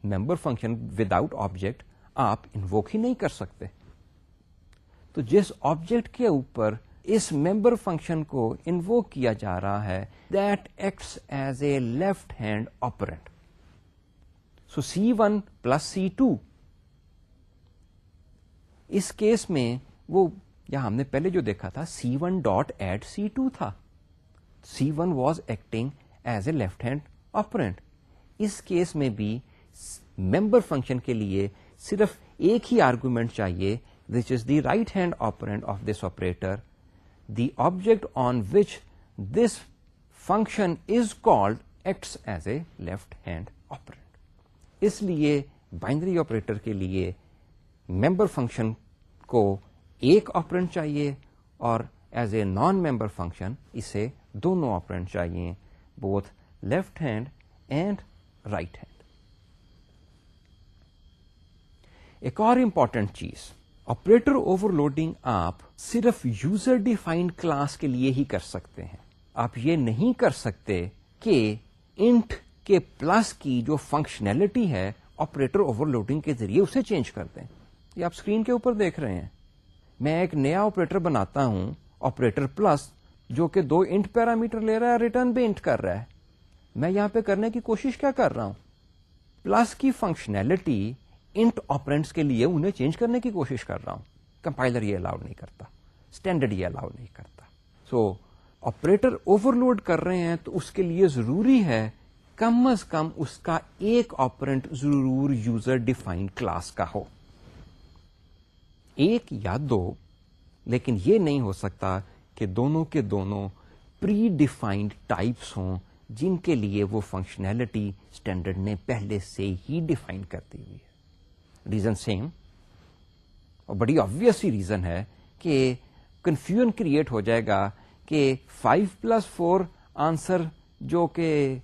Member function without object آپ انووک ہی نہیں کر سکتے. تو جس آبجیکٹ کے اوپر اس ممبر فنکشن کو انووک کیا جا رہا ہے that acts as a left hand operand. So C1 plus C2 اس کیس میں وہ یہاں ہم نے پہلے جو دیکھا تھا C1 ڈاٹ ایڈ C2 تھا. C1 was acting as a left hand operand. اس کیس میں بھی ممبر فنکشن کے لیے صرف ایک ہی آرگومنٹ چاہیے which is the right hand operand of this operator. The object on which this function is called acts as a left hand operand. اس لیے بائنری آپریٹر کے لیے ممبر فنکشن کو ایک آپرینٹ چاہیے, اور as a non member function اسے دونوں apparent چاہیے, both left hand and right hand. ایک اور امپورٹنٹ چیز, آپریٹر اوور لوڈنگ آپ صرف یوزر ڈیفائنڈ کلاس کے لیے ہی کر سکتے ہیں. آپ یہ نہیں کر سکتے کہ انٹ کے پلس کی جو فنکشنلٹی ہے آپریٹر اوور لوڈنگ کے ذریعے اسے چینج کر دیں. یہ آپ اسکرین کے اوپر دیکھ رہے ہیں, میں ایک نیا آپریٹر بناتا ہوں, آپریٹر پلس, جو کہ 2 انٹ پیرامیٹر لے رہا ہے, ریٹرن بھی انٹ کر رہا ہے. میں یہاں پہ کرنے کی کوشش کیا کر رہا ہوں؟ پلس کی فنکشنلٹی انٹ آپرینٹس کے لیے انہیں چینج کرنے کی کوشش کر رہا ہوں. کمپائلر یہ الاؤ نہیں کرتا, اسٹینڈرڈ یہ الاؤ نہیں کرتا. سو آپریٹر اوور لوڈ کر رہے ہیں تو اس کے لیے ضروری ہے کم از کم اس کا ایک آپرینٹ ضرور یوزر ڈیفائنڈ کلاس کا ہو, 1 یا 2, لیکن یہ نہیں ہو سکتا کہ دونوں کے دونوں پری ڈیفائنڈ ٹائپس ہوں جن کے لیے وہ فنکشنلٹی اسٹینڈرڈ نے پہلے سے ہی ڈیفائن کر دی ہوئی ہے. ریزن سیم, اور بڑی آبویس ہی ریزن ہے کہ کنفیوژن کریٹ ہو جائے گا کہ 5+4 آنسر جو کہ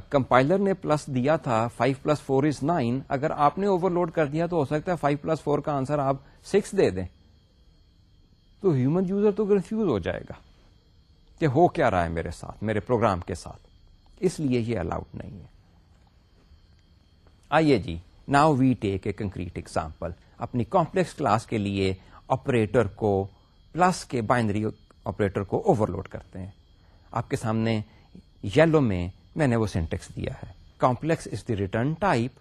کمپائلر نے پلس دیا تھا 5+4 is 9, اگر آپ نے اوور لوڈ کر دیا تو ہو سکتا ہے 5+4 کا آنسر آپ 6 دے دیں. تو ہیومن یوزر تو کنفیوز ہو جائے گا کہ ہو کیا رہا ہے میرے ساتھ, میرے پروگرام کے ساتھ. اس لیے یہ الاؤڈ نہیں ہے. آئیے جی, now we take a concrete example. اپنی کمپلیکس کلاس کے لیے آپریٹر کو پلس کے بائنری آپریٹر کو اوور لوڈ کرتے ہیں. آپ کے سامنے یلو میں نے وہ سینٹیکس دیا ہے. Complex is the return type.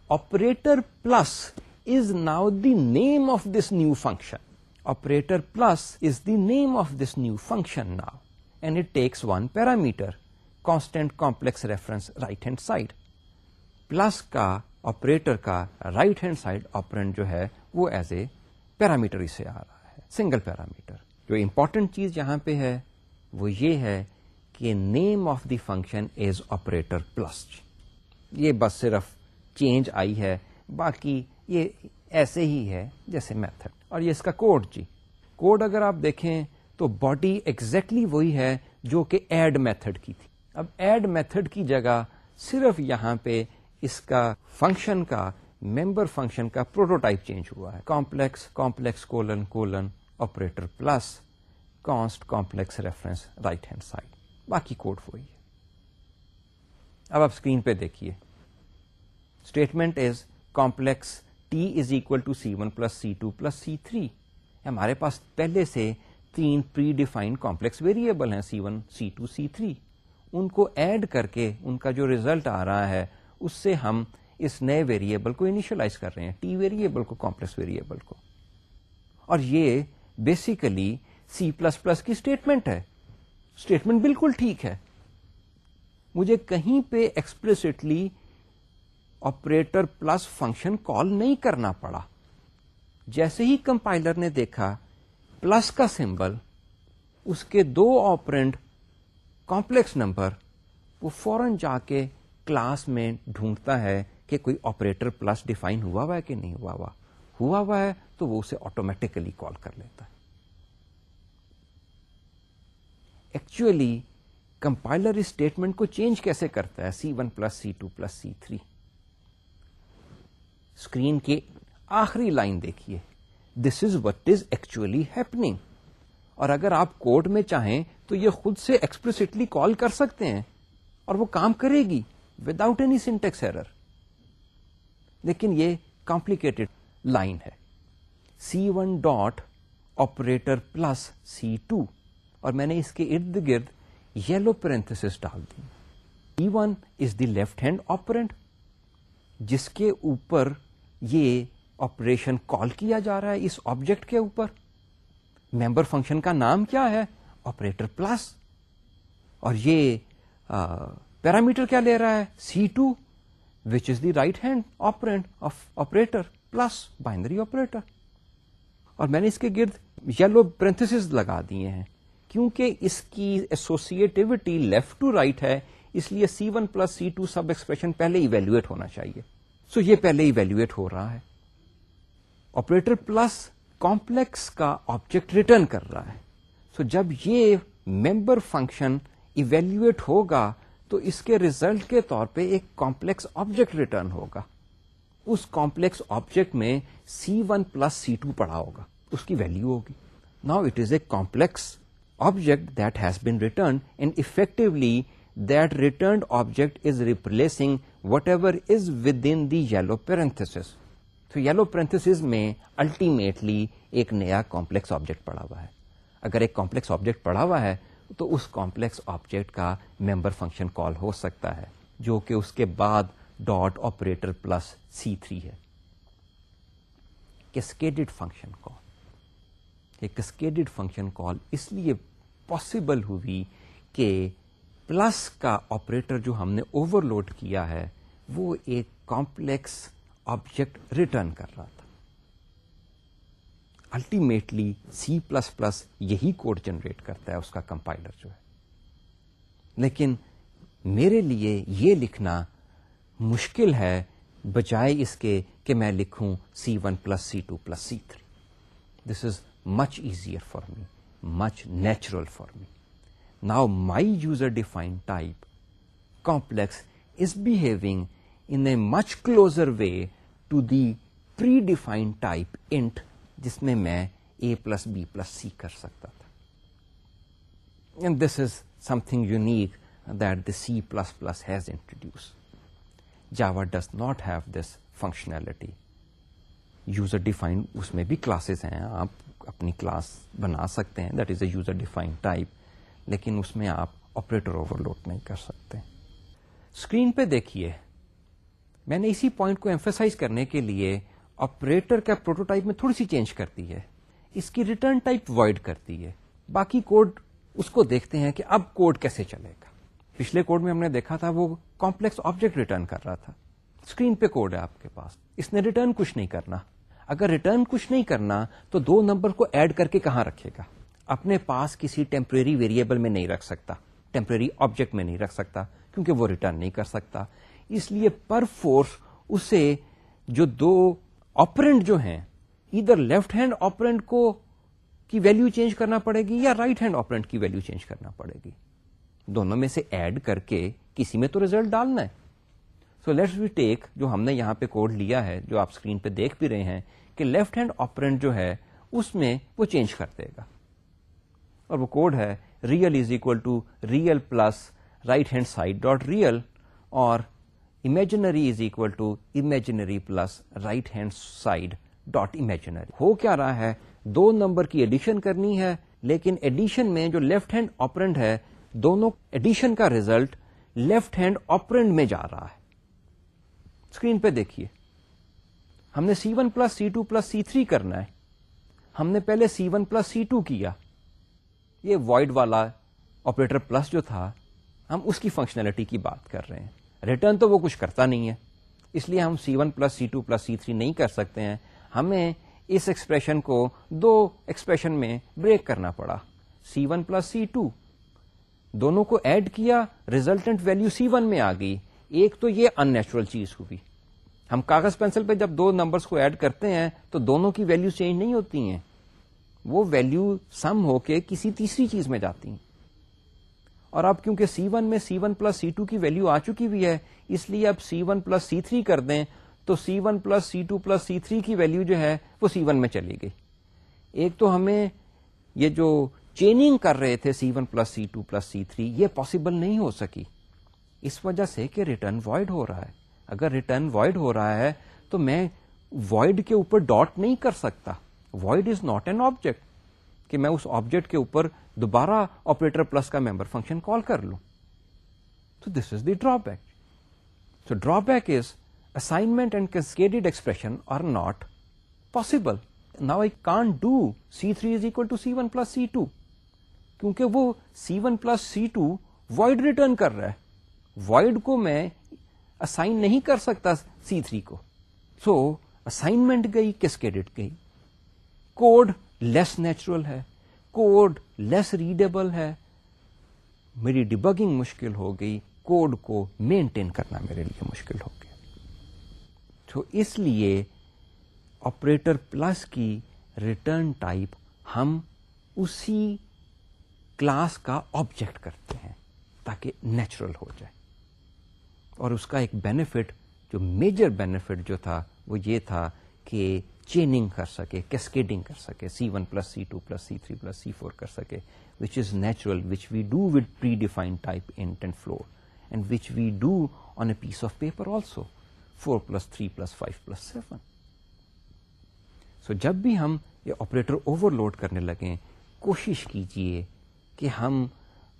Operator plus is now the name of this new function. Operator plus is the name of this new function now and it takes one parameter constant complex reference right hand side. Plus کا operator کا right hand side apparent جو ہے وہ as a parameter سے آ رہا ہے, single parameter. جو important چیز یہاں پہ ہے وہ یہ ہے کہ نیم of the function is operator plus. یہ بس صرف چینج آئی ہے, باقی یہ ایسے ہی ہے جیسے میتھڈ. اور یہ اس کا کوڈ کوڈ اگر آپ دیکھیں تو باڈی ایگزیکٹلی وہی ہے جو کہ ایڈ میتھڈ کی تھی. اب ایڈ میتھڈ کی جگہ صرف یہاں پہ اس کا فنکشن کا ممبر فنکشن کا پروٹوٹائپ چینج ہوا ہے. Complex colon operator plus const complex reference right hand side. باقی کوڈ وہی ہے. اب آپ اسکرین پہ دیکھیے. Statement is complex T is equal to C1 plus C2 plus C3. ہمارے پاس پہلے سے 3 پری ڈیفائنڈ کمپلیکس ویریبل ہیں C1 C2 C3. ان کو ایڈ کر کے ان کا جو ریزلٹ آ رہا ہے اس سے ہم اس نئے ویریبل کو انیشلائز کر رہے ہیں, ٹی ویریبل کو, کمپلیکس ویریبل کو. اور یہ بیسیکلی C++ کی اسٹیٹمنٹ ہے. اسٹیٹمنٹ بالکل ٹھیک ہے. مجھے کہیں پہ explicitly operator plus function call نہیں کرنا پڑا. جیسے ہی کمپائلر نے دیکھا پلس کا سمبل, اس کے 2 آپرینٹ کمپلیکس نمبر, وہ فوراً جا کے کلاس میں ڈھونڈتا ہے کہ کوئی آپریٹر پلس ڈیفائن ہوا ہے کہ نہیں ہوا ہے تو وہ اسے آٹومیٹیکلی کال کر لیتا ہے. ایکچولی کمپائلر اس اسٹیٹمنٹ کو چینج کیسے کرتا ہے, C1 plus C2 plus C3. Screen کی آخری لائن دیکھیے, this is what is actually happening. اور اگر آپ کوڈ میں چاہیں تو یہ خود سے ایکسپلسٹلی کال کر سکتے ہیں اور وہ کام کرے گی وداؤٹ اینی سنٹیکس ایرر. لیکن یہ کمپلیکیٹڈ لائن ہے. C1 dot operator plus C2 اور میں نے اس کے ارد گرد یلو پیرنتھسس ڈال دی. C1 is the left hand apparent جس کے اوپر یہ آپریشن کال کیا جا رہا ہے اس آبجیکٹ کے اوپر. ممبر فنکشن کا نام کیا ہے, آپریٹر پلس. اور یہ پیرامیٹر کیا لے رہا ہے, C2 which is the right hand operand of operator plus binary operator. اور میں نے اس کے گرد یلو پیرنتھسس لگا دیے ہیں کیونکہ اس کی ایسوسیٹیوٹی لیفٹ ٹو رائٹ ہے, اس لیے C1 plus C2 sub expression پہلے ایویلویٹ ہونا چاہیے. سو یہ پہلے ایویلویٹ ہو رہا ہے. آپریٹر پلس کمپلیکس کا آبجیکٹ ریٹرن کر رہا ہے. سو جب یہ ممبر فنکشن ایویلویٹ ہوگا تو اس کے ریزلٹ کے طور پہ ایک کمپلیکس آبجیکٹ ریٹرن ہوگا. اس کمپلیکس آبجیکٹ میں C1 پلس C2 پڑا ہوگا, اس کی ویلیو ہوگی. Now it is a complex object that has been return and effectively that returned object is replacing whatever is within the yellow parenthesis. تو yellow parenthesis میں ultimately ایک نیا complex object پڑا ہوا ہے. اگر ایک complex object پڑا ہوا ہے تو اس complex object کا member function call ہو سکتا ہے جو کہ اس کے بعد ڈاٹ آپریٹر پلس C3 ہے. Cascaded function call. یہ cascaded function call اس لیے possible ہوئی کہ پلس کا آپریٹر جو ہم نے اوور لوڈ کیا ہے وہ ایک کمپلیکس آبجیکٹ ریٹرن کر رہا تھا. الٹیمیٹلی C++ یہی کوڈ جنریٹ کرتا ہے اس کا کمپائلر جو ہے. لیکن میرے لیے یہ لکھنا مشکل ہے بجائے اس کے کہ میں لکھوں C1 plus C2 plus C3. This is much easier for me, much natural for me. Now my user defined type complex is behaving in a much closer way to the predefined type int جس میں میں a plus b plus c کر سکتا تھا. And this is something unique that the C++ has introduced. Java does not have this functionality. User defined اس میں بھی classes ہیں, آپ اپنی class بنا سکتے ہیں, that is a user defined type. لیکن اس میں آپ آپریٹر اوور لوڈ نہیں کر سکتے. اسکرین پہ دیکھیے, میں نے اسی پوائنٹ کو ایمفیسائز کرنے کے لیے آپریٹر کا پروٹوٹائپ میں تھوڑی سی چینج کر دی ہے. اس کی ریٹرن ٹائپ وائڈ کر دی ہے. باقی کوڈ اس کو دیکھتے ہیں کہ اب کوڈ کیسے چلے گا. پچھلے کوڈ میں ہم نے دیکھا تھا وہ کمپلیکس آبجیکٹ ریٹرن کر رہا تھا. اسکرین پہ کوڈ ہے آپ کے پاس, اس نے ریٹرن کچھ نہیں کرنا. اگر ریٹرن کچھ نہیں کرنا تو دو نمبر کو ایڈ کر کے کہاں رکھے گا؟ اپنے پاس کسی ٹیمپریری ویریبل میں نہیں رکھ سکتا, ٹیمپریری آبجیکٹ میں نہیں رکھ سکتا, کیونکہ وہ ریٹرن نہیں کر سکتا. اس لیے پر فورس اسے جو دو آپرینٹ جو ہیں, ادھر لیفٹ ہینڈ آپرینٹ کو کی ویلیو چینج کرنا پڑے گی یا رائٹ ہینڈ آپرینٹ کی ویلیو چینج کرنا پڑے گی. دونوں میں سے ایڈ کر کے کسی میں تو ریزلٹ ڈالنا ہے. سو لیٹس وی ٹیک, جو ہم نے یہاں پہ کوڈ لیا ہے, جو آپ اسکرین پہ دیکھ بھی رہے ہیں, کہ لیفٹ ہینڈ آپرینٹ جو ہے اس میں وہ چینج کر دے گا. اور وہ کوڈ ہے real is equal to real plus right hand side dot real, اور imaginary is equal to imaginary plus right hand side dot imaginary. ہو کیا رہا ہے, دو نمبر کی ایڈیشن کرنی ہے, لیکن ایڈیشن میں جو لیفٹ ہینڈ آپرینٹ ہے, دونوں ایڈیشن کا ریزلٹ لیفٹ ہینڈ آپرینٹ میں جا رہا ہے. اسکرین پہ دیکھیے, ہم نے C1 plus C2 plus C3 کرنا ہے. ہم نے پہلے C1 پلس C2 کیا. یہ وائڈ والا آپریٹر پلس جو تھا, ہم اس کی فنکشنلٹی کی بات کر رہے ہیں. ریٹرن تو وہ کچھ کرتا نہیں ہے, اس لیے ہم C1 plus C2 plus C3 نہیں کر سکتے ہیں. ہمیں اس ایکسپریشن کو دو ایکسپریشن میں بریک کرنا پڑا. C1 پلس C2 دونوں کو ایڈ کیا, ریزلٹنٹ ویلو C1 میں آ گئی. ایک تو یہ ان نیچرل چیز ہوئی, ہم کاغذ پینسل پہ جب دو نمبرز کو ایڈ کرتے ہیں تو دونوں کی ویلو چینج نہیں ہوتی ہیں, وہ ویلو سم ہو کے کسی تیسری چیز میں جاتی ہیں. اور اب کیونکہ C1 میں C1 پلس C2 کی ویلو آ چکی ہوئی ہے, اس لیے اب C1 پلس C3 کر دیں تو C1 plus C2 plus C3 کی ویلو جو ہے وہ C1 میں چلی گئی. ایک تو ہمیں یہ جو چیننگ کر رہے تھے C1 plus C2 plus C3, یہ پاسبل نہیں ہو سکی, اس وجہ سے کہ ریٹرن وائڈ ہو رہا ہے. اگر ریٹرن وائڈ ہو رہا ہے تو میں وائڈ کے اوپر ڈاٹ نہیں کر سکتا. Void is not an object کہ میں اس آبجیکٹ کے اوپر دوبارہ آپریٹر پلس کا ممبر فنکشن کال کر لوں. تو this is the drawback. So drawback is assignment and cascaded expression are not possible. Now I can't do C3 is equal to C1 plus C2 کیونکہ وہ C1 plus C2 void return کر رہا ہے. void کو میں assign نہیں کر سکتا C3 کو. سو assignment گئی, cascaded گئی. کوڈ لیس نیچرل ہے, کوڈ لیس ریڈیبل ہے, میری ڈیبگنگ مشکل ہو گئی, کوڈ کو مینٹین کرنا میرے لیے مشکل ہو گیا. تو اس لیے آپریٹر پلس کی ریٹرن ٹائپ ہم اسی کلاس کا آبجیکٹ کرتے ہیں تاکہ نیچرل ہو جائے. اور اس کا ایک بینیفٹ, جو میجر بینیفٹ جو تھا وہ یہ تھا کہ چیننگ کر سکے, کیسکیڈنگ کر سکے, C1 plus C2 plus C3 plus C4 کر سکے, which is natural, which we do with predefined type int and float, and which we do on a piece of paper also. 4 plus 3 plus 5 plus 7. سو جب بھی ہم یہ operator over load کرنے لگیں, کوشش کیجئے کہ ہم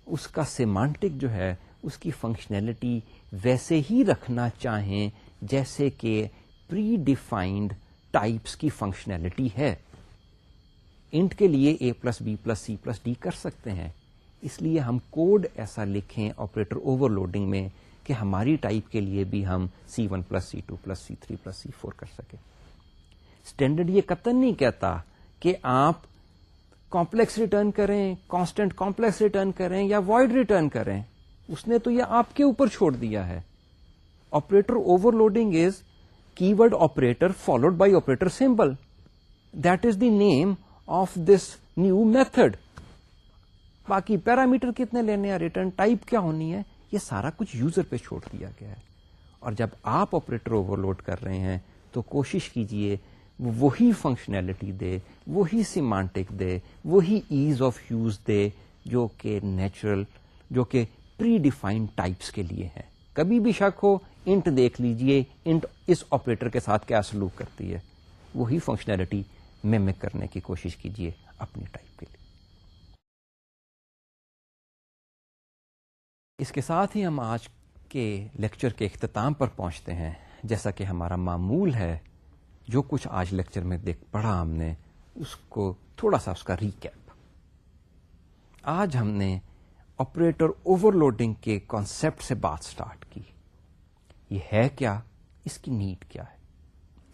اس کا سیمانٹک جو ہے اس کی فنکشنلٹی ویسے ہی رکھنا چاہیں جیسے کہ پری ڈیفائنڈ ٹائپس کی فنکشنلٹی ہے. انٹ کے لیے A plus B plus C plus D کر سکتے ہیں, اس لیے ہم کوڈ ایسا لکھیں آپریٹر اوور لوڈنگ میں کہ ہماری ٹائپ کے لیے بھی ہم C1 plus C2 plus C3 plus C4 کر سکیں. اسٹینڈرڈ یہ قطعاً نہیں کہتا کہ آپ کمپلیکس ریٹرن کریں, کانسٹنٹ کمپلیکس ریٹرن کریں یا وائڈ ریٹرن کریں, اس نے تو یہ آپ کے اوپر چھوڑ دیا ہے. آپریٹر اوور لوڈنگ از کی word operator followed by operator symbol. That is the name of this new method. باقی پیرامیٹر کتنے لینے ہیں, ریٹرن ٹائپ کیا ہونی ہے, یہ سارا کچھ یوزر پہ چھوڑ دیا گیا ہے. اور جب آپ آپریٹر اوور لوڈ کر رہے ہیں تو کوشش کیجئے وہی فنکشنلٹی دے, وہی سیمانٹک دے, وہی ایز آف یوز دے جو کہ نیچرل, جو کہ پری ڈیفائنڈ ٹائپس کے لیے ہے. کبھی بھی شک ہو, انٹ دیکھ لیجئے, انٹ اس آپریٹر کے ساتھ کیا سلوک کرتی ہے, وہی فنکشنلٹی میمک کرنے کی کوشش کیجئے اپنی ٹائپ کے لیے. اس کے ساتھ ہی ہم آج کے لیکچر کے اختتام پر پہنچتے ہیں. جیسا کہ ہمارا معمول ہے، جو کچھ آج لیکچر میں پڑھا ہم نے اس کو تھوڑا سا اس کا ریکیپ. آج ہم نے آپریٹر اوور لوڈنگ کے کانسیپٹ سے بات سٹارٹ کی. یہ ہے کیا، اس کی نیڈ کیا ہے؟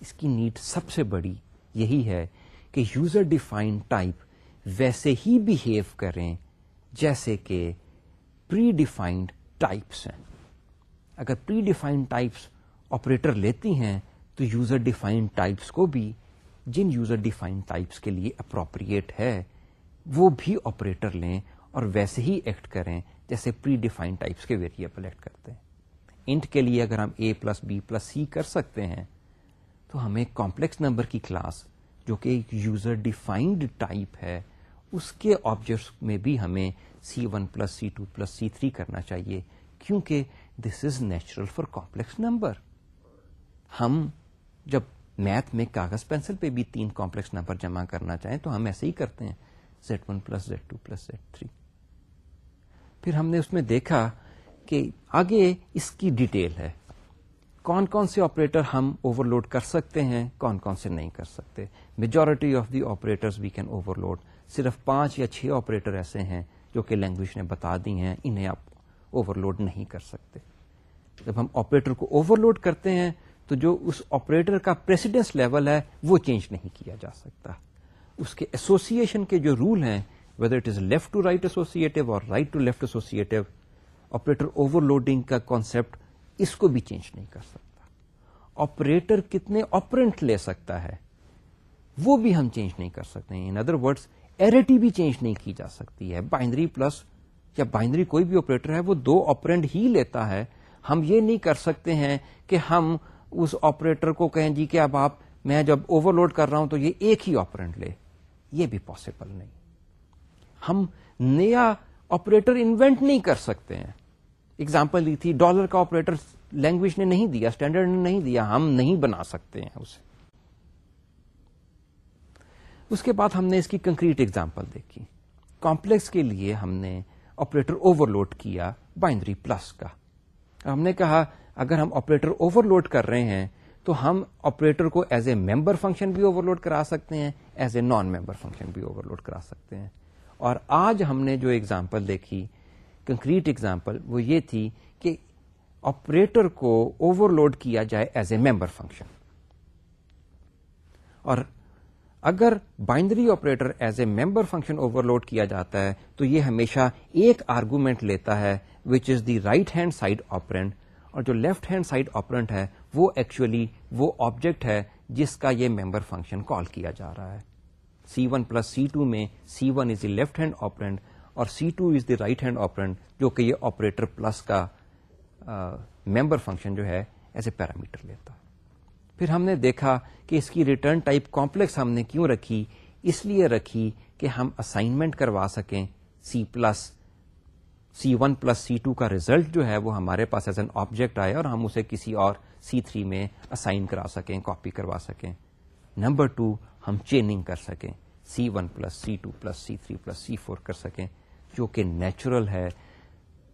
اس کی نیڈ سب سے بڑی یہی ہے کہ یوزر ڈیفائنڈ ٹائپ ویسے ہی بیہیو کریں جیسے کہ پری ڈیفائنڈ ٹائپس ہیں. اگر پری ڈیفائنڈ ٹائپس آپریٹر لیتی ہیں تو یوزر ڈیفائنڈ ٹائپس کو بھی، جن یوزر ڈیفائنڈ ٹائپس کے لیے اپروپریٹ ہے وہ بھی آپریٹر لیں اور ویسے ہی ایکٹ کریں جیسے پری ڈیفائنڈ ٹائپس کے ویریبل ایکٹ کرتے ہیں. انٹ کے لیے اگر ہم a پلس بی پلس سی کر سکتے ہیں تو ہمیں کمپلیکس نمبر کی کلاس جو کہ ایک یوزر ڈیفائنڈ ٹائپ ہے اس کے آبجیکٹس میں بھی ہمیں C1 plus C2 plus C3 کرنا چاہیے، کیونکہ this is natural for complex number. ہم جب میتھ میں کاغذ پینسل پہ بھی 3 کمپلیکس نمبر جمع کرنا چاہیں تو ہم ایسے ہی کرتے ہیں، Z1 plus Z2 plus Z3. پھر ہم نے اس میں دیکھا کہ آگے اس کی ڈیٹیل ہے، کون کون سے آپریٹر ہم اوور لوڈ کر سکتے ہیں، کون کون سے نہیں کر سکتے. Majority of the operators we can overload. صرف 5 یا 6 آپریٹر ایسے ہیں جو کہ لینگویج نے بتا دی ہیں، انہیں آپ اوور لوڈ نہیں کر سکتے. جب ہم آپریٹر کو اوور لوڈ کرتے ہیں تو جو اس آپریٹر کا پریسیڈنس لیول ہے وہ چینج نہیں کیا جا سکتا. اس کے ایسوسیشن کے جو رول ہیں، whether it is left to right associative or right to left associative, operator over loading کا کانسیپٹ اس کو بھی چینج نہیں کر سکتا. آپریٹر کتنے آپرینٹ لے سکتا ہے وہ بھی ہم چینج نہیں کر سکتے. ان ادر ورڈز ایرٹی بھی چینج نہیں کی جا سکتی ہے. بائنری پلس یا بائنری کوئی بھی آپریٹر ہے وہ 2 آپرینٹ ہی لیتا ہے. ہم یہ نہیں کر سکتے ہیں کہ ہم اس آپریٹر کو کہیں جی کہ اب آپ، میں جب اوور لوڈ کر رہا ہوں تو یہ ایک ہی آپرینٹ لے. یہ بھی پاسبل نہیں. ہم نیا آپریٹر انوینٹ نہیں کر سکتے ہیں. اگزامپل دی تھی ڈالر کا آپریٹر لینگویج نے نہیں دیا، اسٹینڈرڈ نے نہیں دیا، ہم نہیں بنا سکتے ہیں اسے. اس کے بعد ہم نے اس کی کنکریٹ اگزامپل دیکھی. کمپلیکس کے لیے ہم نے آپریٹر اوور لوڈ کیا بائنری پلس کا. ہم نے کہا اگر ہم آپریٹر اوور لوڈ کر رہے ہیں تو ہم آپریٹر کو ایز اے ممبر فنکشن بھی اوور لوڈ کرا سکتے ہیں، as a non member function بھی اوور لوڈ کرا سکتے ہیں. اور آج ہم نے جو اگزامپل دیکھی، کنکریٹ اگزامپل، وہ یہ تھی کہ آپریٹر کو اوور لوڈ کیا جائے ایز اے ممبر فنکشن. اور اگر binary operator as a member function overload کیا جاتا ہے تو یہ ہمیشہ ایک آرگومنٹ لیتا ہے which is the right hand side operand, اور جو لیفٹ ہینڈ سائڈ آپرینٹ ہے وہ ایکچولی وہ آبجیکٹ ہے جس کا یہ ممبر فنکشن کال کیا جا رہا ہے. C1 پلس C2 میں C1 is the left hand apparent اور C2 is the right hand apparent, جو کہ یہ آپریٹر پلس کا ممبر فنکشن جو ہے ایز اے پیرامیٹر لیتا. پھر ہم نے دیکھا کہ اس کی ریٹرن ٹائپ کمپلیکس ہم نے کیوں رکھی. اس لیے رکھی کہ ہم اسائنمنٹ کروا سکیں. C1 پلس C2 کا ریزلٹ جو ہے وہ ہمارے پاس ایز این آبجیکٹ آئے اور ہم اسے کسی اور C3 میں اسائن کرا سکیں، کاپی کروا سکیں. نمبر 2 ہم چیننگ کر سکیں، C1 plus C2 plus C3 plus C4 کر سکیں، جو کہ نیچرل ہے.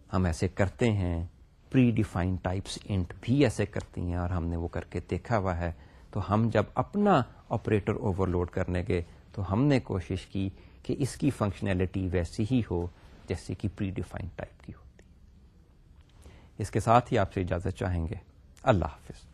ہم ایسے کرتے ہیں. پری ڈیفائنڈ ٹائپس انٹ بھی ایسے کرتی ہیں اور ہم نے وہ کر کے دیکھا ہوا ہے. تو ہم جب اپنا آپریٹر اوور لوڈ کرنے گئے تو ہم نے کوشش کی کہ اس کی فنکشنلٹی ویسی ہی ہو جیسے کہ پری ڈیفائنڈ ٹائپ کی ہوتی. اس کے ساتھ ہی آپ سے اجازت چاہیں گے. اللہ حافظ.